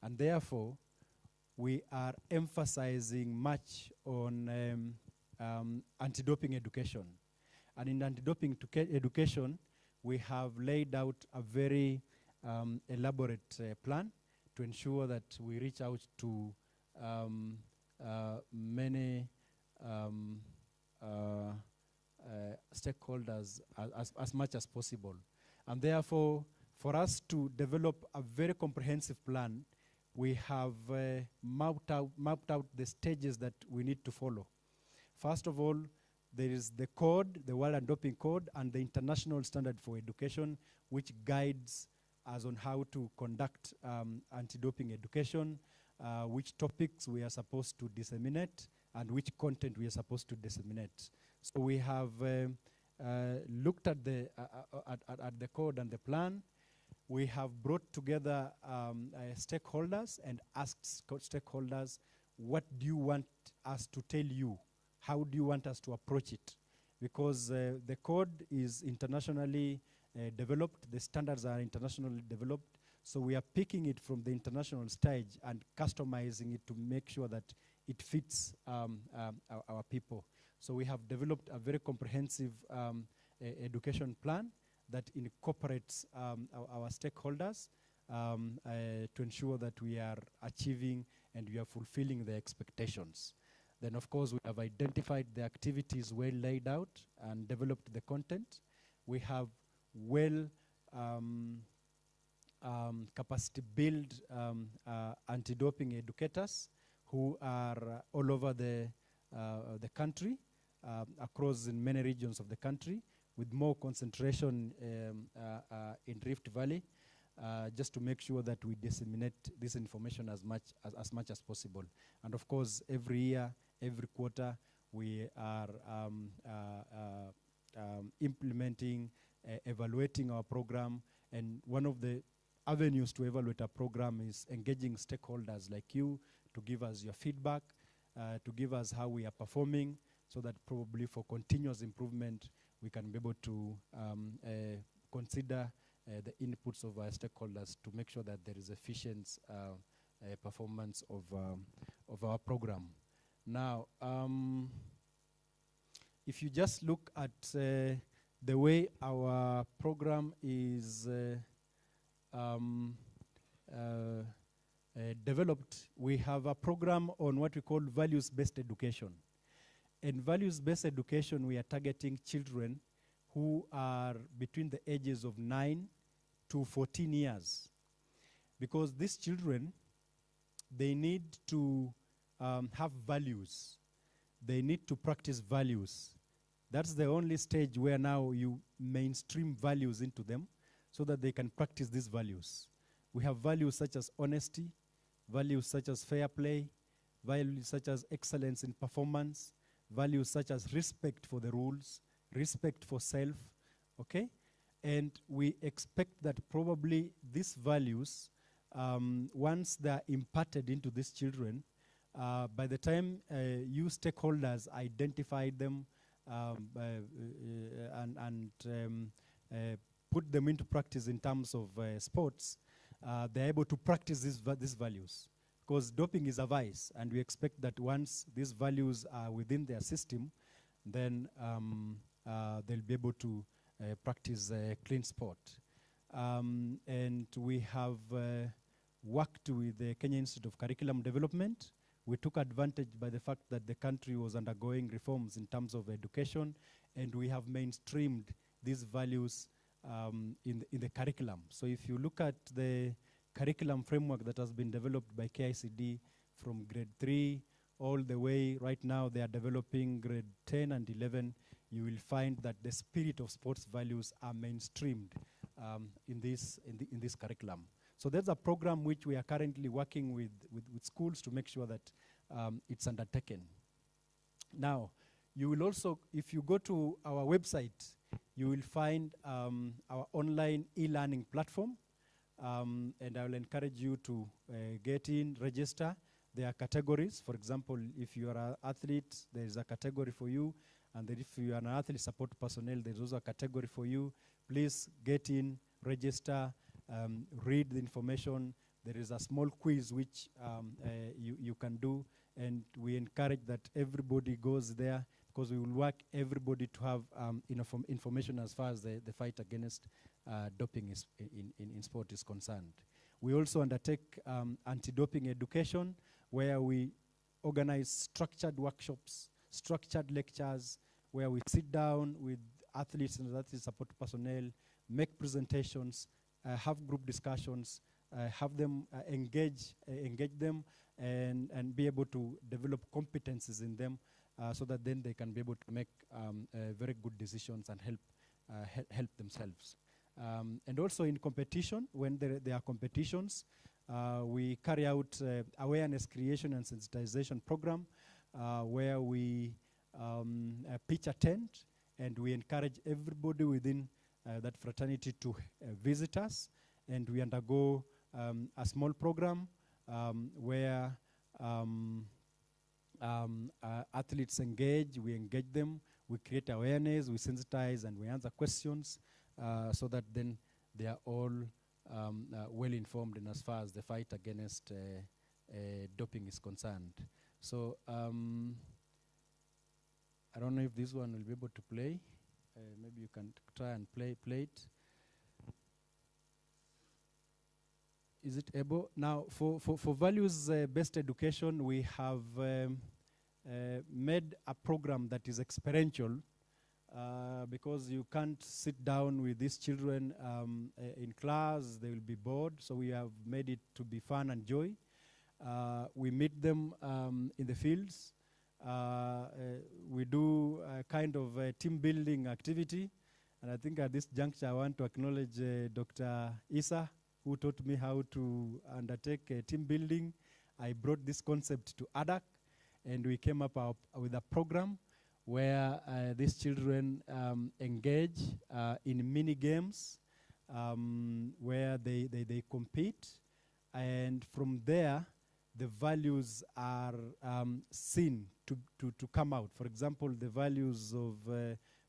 And therefore, we are emphasizing much on anti-doping education. And in anti-doping education, we have laid out a very elaborate plan to ensure that we reach out to many stakeholders as much as possible. And therefore, for us to develop a very comprehensive plan, we have mapped out the stages that we need to follow. First of all, there is the code, the World Anti-Doping Code, and the International Standard for Education, which guides us on how to conduct anti-doping education, which topics we are supposed to disseminate, and which content we are supposed to disseminate. So we have looked at the code and the plan. We have brought together stakeholders and asked stakeholders, what do you want us to tell you? How do you want us to approach it? Because the code is internationally developed, the standards are internationally developed, so we are picking it from the international stage and customizing it to make sure that it fits our people. So we have developed a very comprehensive education plan that incorporates our stakeholders to ensure that we are achieving and we are fulfilling the expectations. Then, of course, we have identified the activities well laid out and developed the content. We have well capacity build anti-doping educators who are all over the country, across in many regions of the country, with more concentration in Rift Valley, just to make sure that we disseminate this information as much as possible. And of course, every year, every quarter, we are implementing, evaluating our program, and one of the avenues to evaluate our program is engaging stakeholders like you to give us your feedback, to give us how we are performing, so that probably for continuous improvement, we can be able to consider the inputs of our stakeholders to make sure that there is efficient performance of our program. Now, if you just look at the way our program is developed, we have a program on what we call values-based education. In values-based education, we are targeting children who are between the ages of 9 to 14 years. Because these children, they need to have values. They need to practice values. That's the only stage where now you mainstream values into them so that they can practice these values. We have values such as honesty, values such as fair play, values such as excellence in performance, values such as respect for the rules, respect for self, okay? And we expect that probably these values, once they're imparted into these children, by the time you stakeholders identify them and put them into practice in terms of sports, they're able to practice these values. Because doping is a vice, and we expect that once these values are within their system, then they'll be able to practice clean sport. And we have worked with the Kenya Institute of Curriculum Development. We took advantage by the fact that the country was undergoing reforms in terms of education, and we have mainstreamed these values in the curriculum. So if you look at the curriculum framework that has been developed by KICD from grade 3 all the way, right now they are developing grade 10 and 11, you will find that the spirit of sports values are mainstreamed in this curriculum. So there's a program which we are currently working with schools to make sure that it's undertaken. Now, you will also, if you go to our website, you will find our online e-learning platform. And I will encourage you to get in, register. There are categories. For example, if you are an athlete, there is a category for you. And then if you are an athlete support personnel, there is also a category for you. Please get in, register, read the information. There is a small quiz which you can do. And we encourage that everybody goes there because we will work everybody to have information as far as the fight against doping is in sport is concerned. We also undertake anti-doping education, where we organize structured workshops, structured lectures, where we sit down with athletes and athlete support personnel, make presentations, have group discussions, have them engage them, and be able to develop competencies in them, so that then they can be able to make very good decisions and help themselves. And also in competition, when there are competitions, we carry out awareness creation and sensitization program, where we pitch a tent, and we encourage everybody within that fraternity to visit us, and we undergo a small program where athletes engage, we engage them, we create awareness, we sensitize, and we answer questions, so that then they are all well informed in as far as the fight against doping is concerned. So I don't know if this one will be able to play. Maybe you can try and play it. Is it able? Now, for values-based education, we have made a program that is experiential, because you can't sit down with these children in class, they will be bored, so we have made it to be fun and joy. We meet them in the fields. We do a kind of a team building activity, and I think at this juncture I want to acknowledge Dr. Isa, who taught me how to undertake team building. I brought this concept to ADAC, and we came up with a program where these children engage in mini games, where they compete, and from there the values are seen to come out. For example, the values of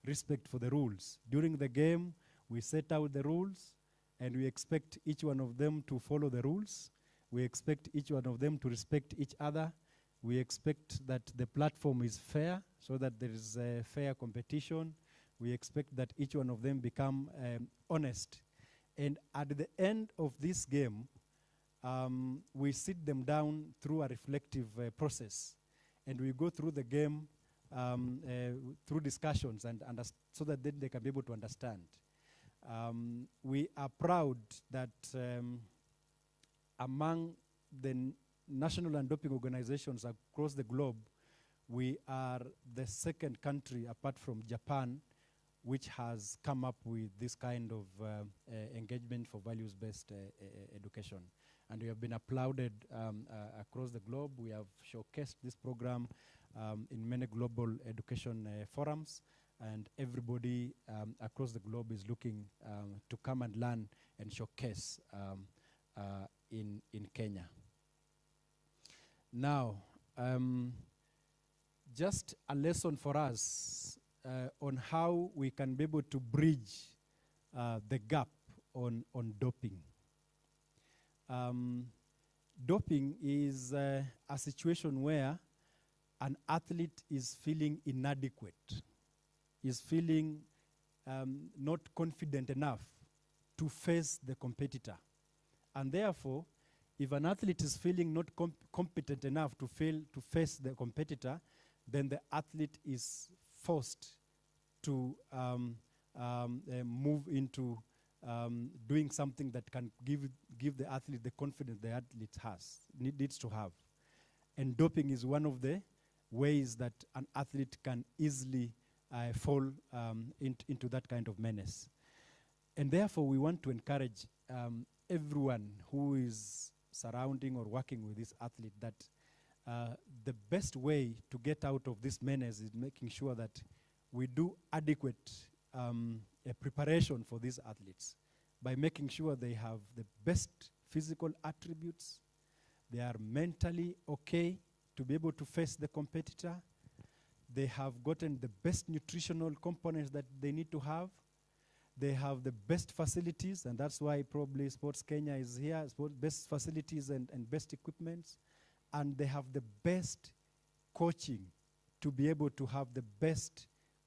respect for the rules. During the game, we set out the rules, and we expect each one of them to follow the rules. We expect each one of them to respect each other. We expect that the platform is fair, so that there is a fair competition. We expect that each one of them become honest. And at the end of this game, we sit them down through a reflective process. And we go through the game through discussions, and so that then they can be able to understand. We are proud that among the national and-doping organizations across the globe, we are the second country, apart from Japan, which has come up with this kind of engagement for values-based education. And we have been applauded across the globe. We have showcased this program in many global education forums, and everybody across the globe is looking to come and learn and showcase in Kenya. Now, just a lesson for us on how we can be able to bridge the gap on doping. Doping is a situation where an athlete is feeling inadequate, is feeling not confident enough to face the competitor. And therefore, if an athlete is feeling not competent enough to face the competitor, then the athlete is forced to move into doing something that can give the athlete the confidence the athlete needs to have. And doping is one of the ways that an athlete can easily fall into that kind of menace. And therefore, we want to encourage everyone who is surrounding or working with this athlete that the best way to get out of this menace is making sure that we do adequate preparation for these athletes by making sure they have the best physical attributes, they are mentally okay to be able to face the competitor, they have gotten the best nutritional components that they need to have, they have the best facilities, and that's why probably Sports Kenya is here, best facilities and best equipments, and they have the best coaching to be able to have the best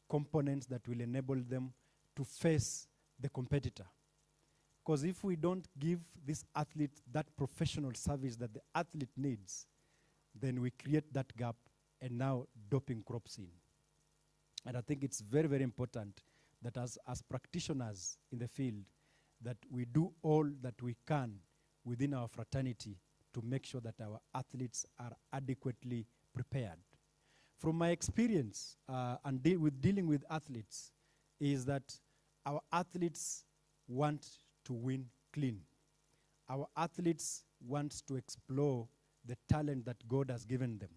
components that will enable them to face the competitor. Because if we don't give this athlete that professional service that the athlete needs, then we create that gap, and now doping crops in. And I think it's very, very important that as practitioners in the field, that we do all that we can within our fraternity to make sure that our athletes are adequately prepared. From my experience and dealing with athletes is that our athletes want to win clean. Our athletes want to explore the talent that God has given them.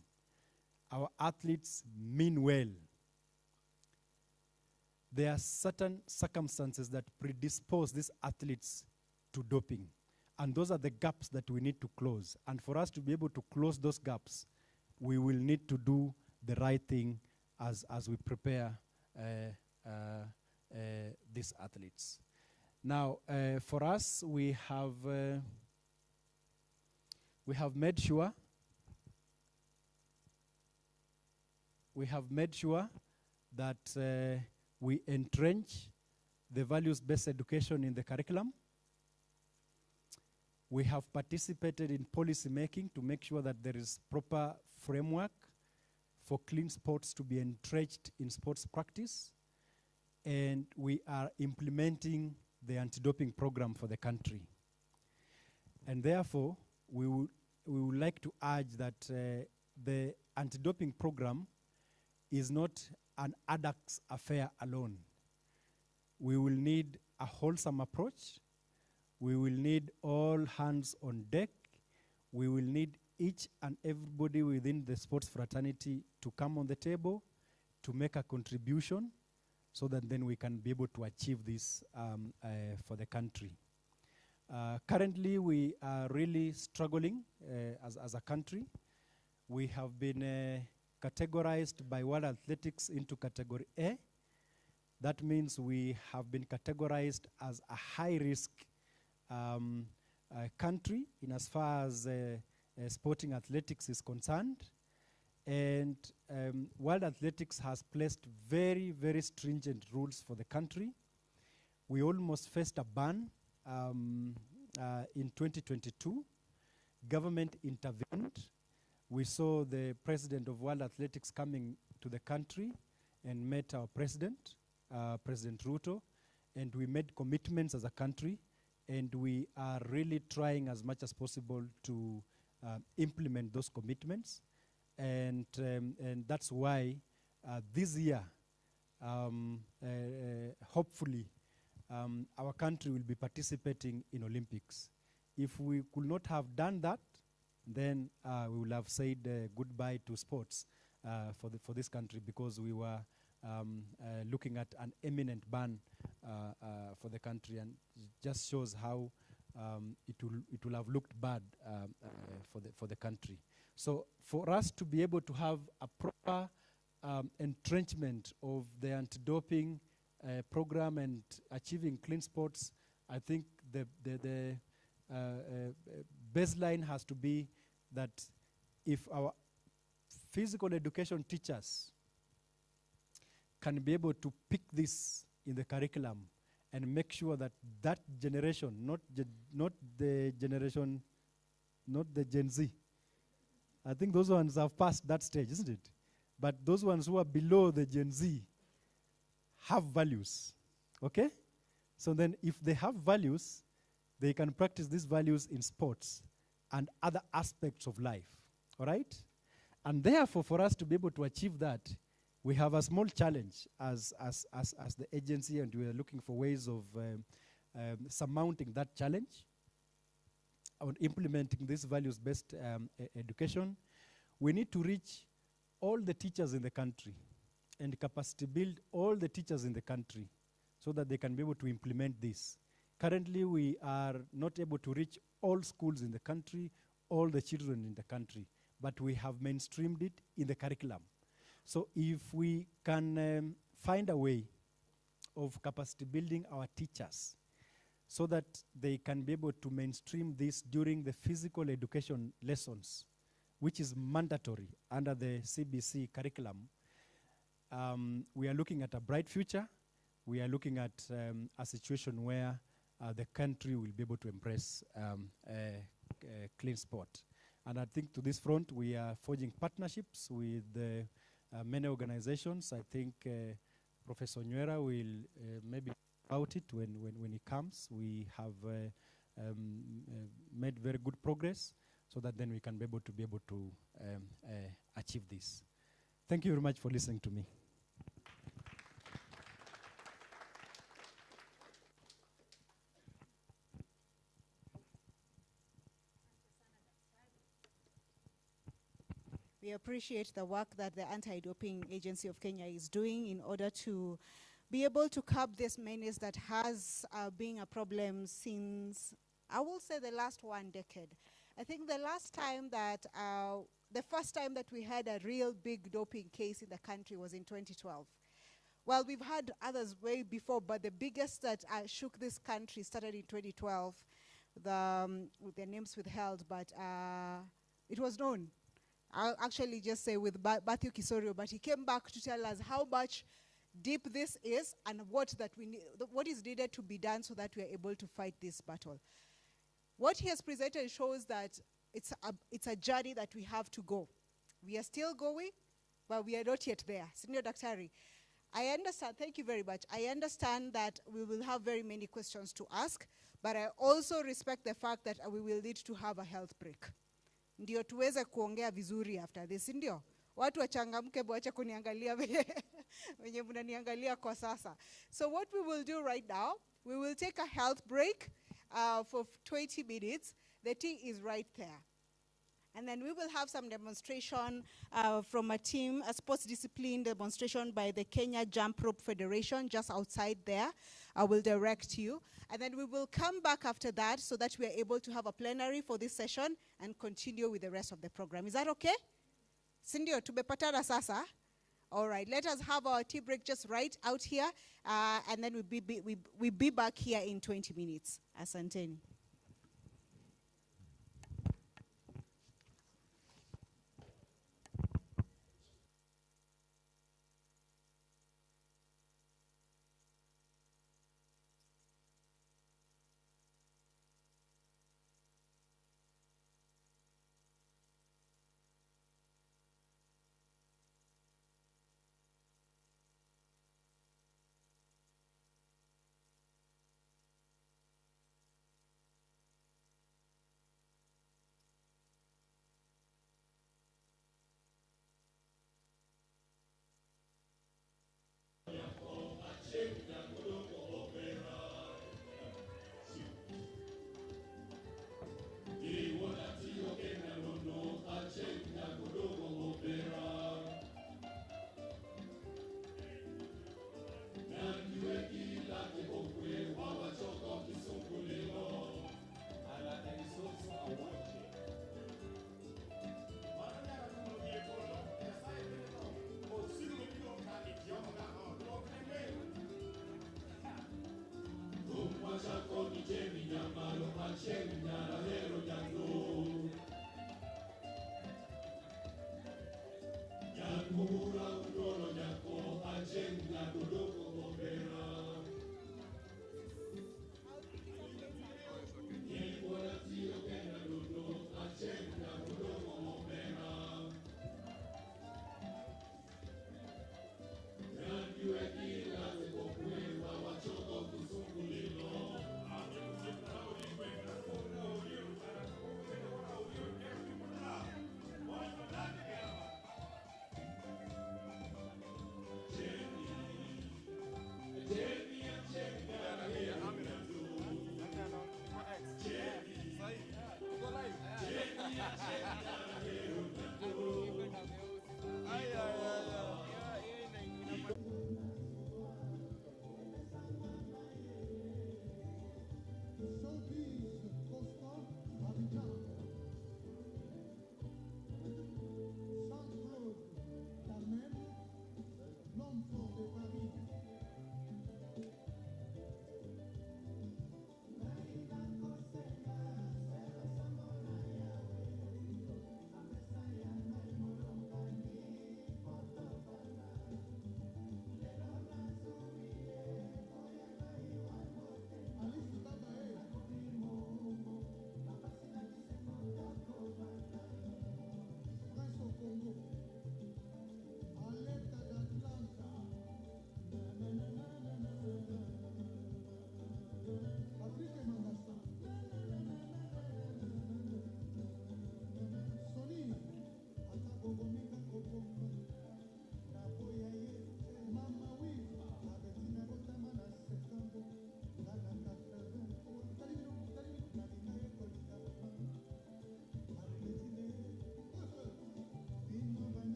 Our athletes mean well. There are certain circumstances that predispose these athletes to doping. And those are the gaps that we need to close. And for us to be able to close those gaps, we will need to do the right thing as we prepare these athletes. Now, for us, we have made sure that we entrench the values-based education in the curriculum. We have participated in policy making to make sure that there is proper framework for clean sports to be entrenched in sports practice. And we are implementing the anti-doping program for the country. And therefore, we would like to urge that the anti-doping program is not an ADAX affair alone. We will need a wholesome approach. We will need all hands on deck. We will need each and everybody within the sports fraternity to come on the table to make a contribution so that then we can be able to achieve this for the country. Currently, we are really struggling as a country. We have been categorized by World Athletics into category A. That means we have been categorized as a high-risk country in as far as sporting athletics is concerned. And World Athletics has placed very, very stringent rules for the country. We almost faced a ban in 2022. Government intervened. We saw the president of World Athletics coming to the country and met our president, President Ruto, and we made commitments as a country, and we are really trying as much as possible to implement those commitments. And that's why this year, hopefully, our country will be participating in Olympics. If we could not have done that, then we will have said goodbye to sports for this country, because we were looking at an imminent ban for the country, and it just shows how it will have looked bad for the country. So for us to be able to have a proper entrenchment of the anti-doping program and achieving clean sports, I think the baseline has to be that if our physical education teachers can be able to pick this in the curriculum and make sure that that generation, not the Gen Z, I think those ones have passed that stage, isn't it? But those ones who are below the Gen Z have values, okay? So then if they have values, they can practice these values in sports and other aspects of life, all right? And therefore, for us to be able to achieve that, we have a small challenge as the agency, and we are looking for ways of surmounting that challenge on implementing this values-based education. We need to reach all the teachers in the country and capacity build all the teachers in the country so that they can be able to implement this. Currently, we are not able to reach all schools in the country, all the children in the country, but we have mainstreamed it in the curriculum. So if we can find a way of capacity building our teachers so that they can be able to mainstream this during the physical education lessons, which is mandatory under the CBC curriculum, We are looking at a bright future. We are looking at a situation where the country will be able to embrace clean sport. And I think to this front, we are forging partnerships with many organizations. I think Professor Nywera will maybe about it when he comes. We have made very good progress so that then we can be able to achieve this. Thank you very much for listening to me. We appreciate the work that the Anti-Doping Agency of Kenya is doing in order to be able to curb this menace that has been a problem since, I will say, the last 1 decade. I think the last time that, the first time that we had a real big doping case in the country was in 2012. Well, we've had others way before, but the biggest that shook this country started in 2012, with their names withheld, but it was known. I'll actually just say with Matthew Kisorio, but he came back to tell us how much deep this is and what is needed to be done so that we are able to fight this battle. What he has presented shows that it's a journey that we have to go. We are still going, but we are not yet there. Senior Daktari, I understand, thank you very much. I understand that we will have very many questions to ask, but I also respect the fact that we will need to have a health break. Ndio tuweze kuongea vizuri after this, ndio. Watu wachangamke buache kuniangalia wenye mnaniangalia kwa sasa. So what we will do right now, we will take a health break for 20 minutes. The tea is right there. And then we will have some demonstration from a team, a sports discipline demonstration by the Kenya Jump Rope Federation just outside there. I will direct you. And then we will come back after that so that we are able to have a plenary for this session and continue with the rest of the program. Is that okay? Sindio, tumepatana sasa? All right, let us have our tea break just right out here, and then we'll be back here in 20 minutes. Asanteni.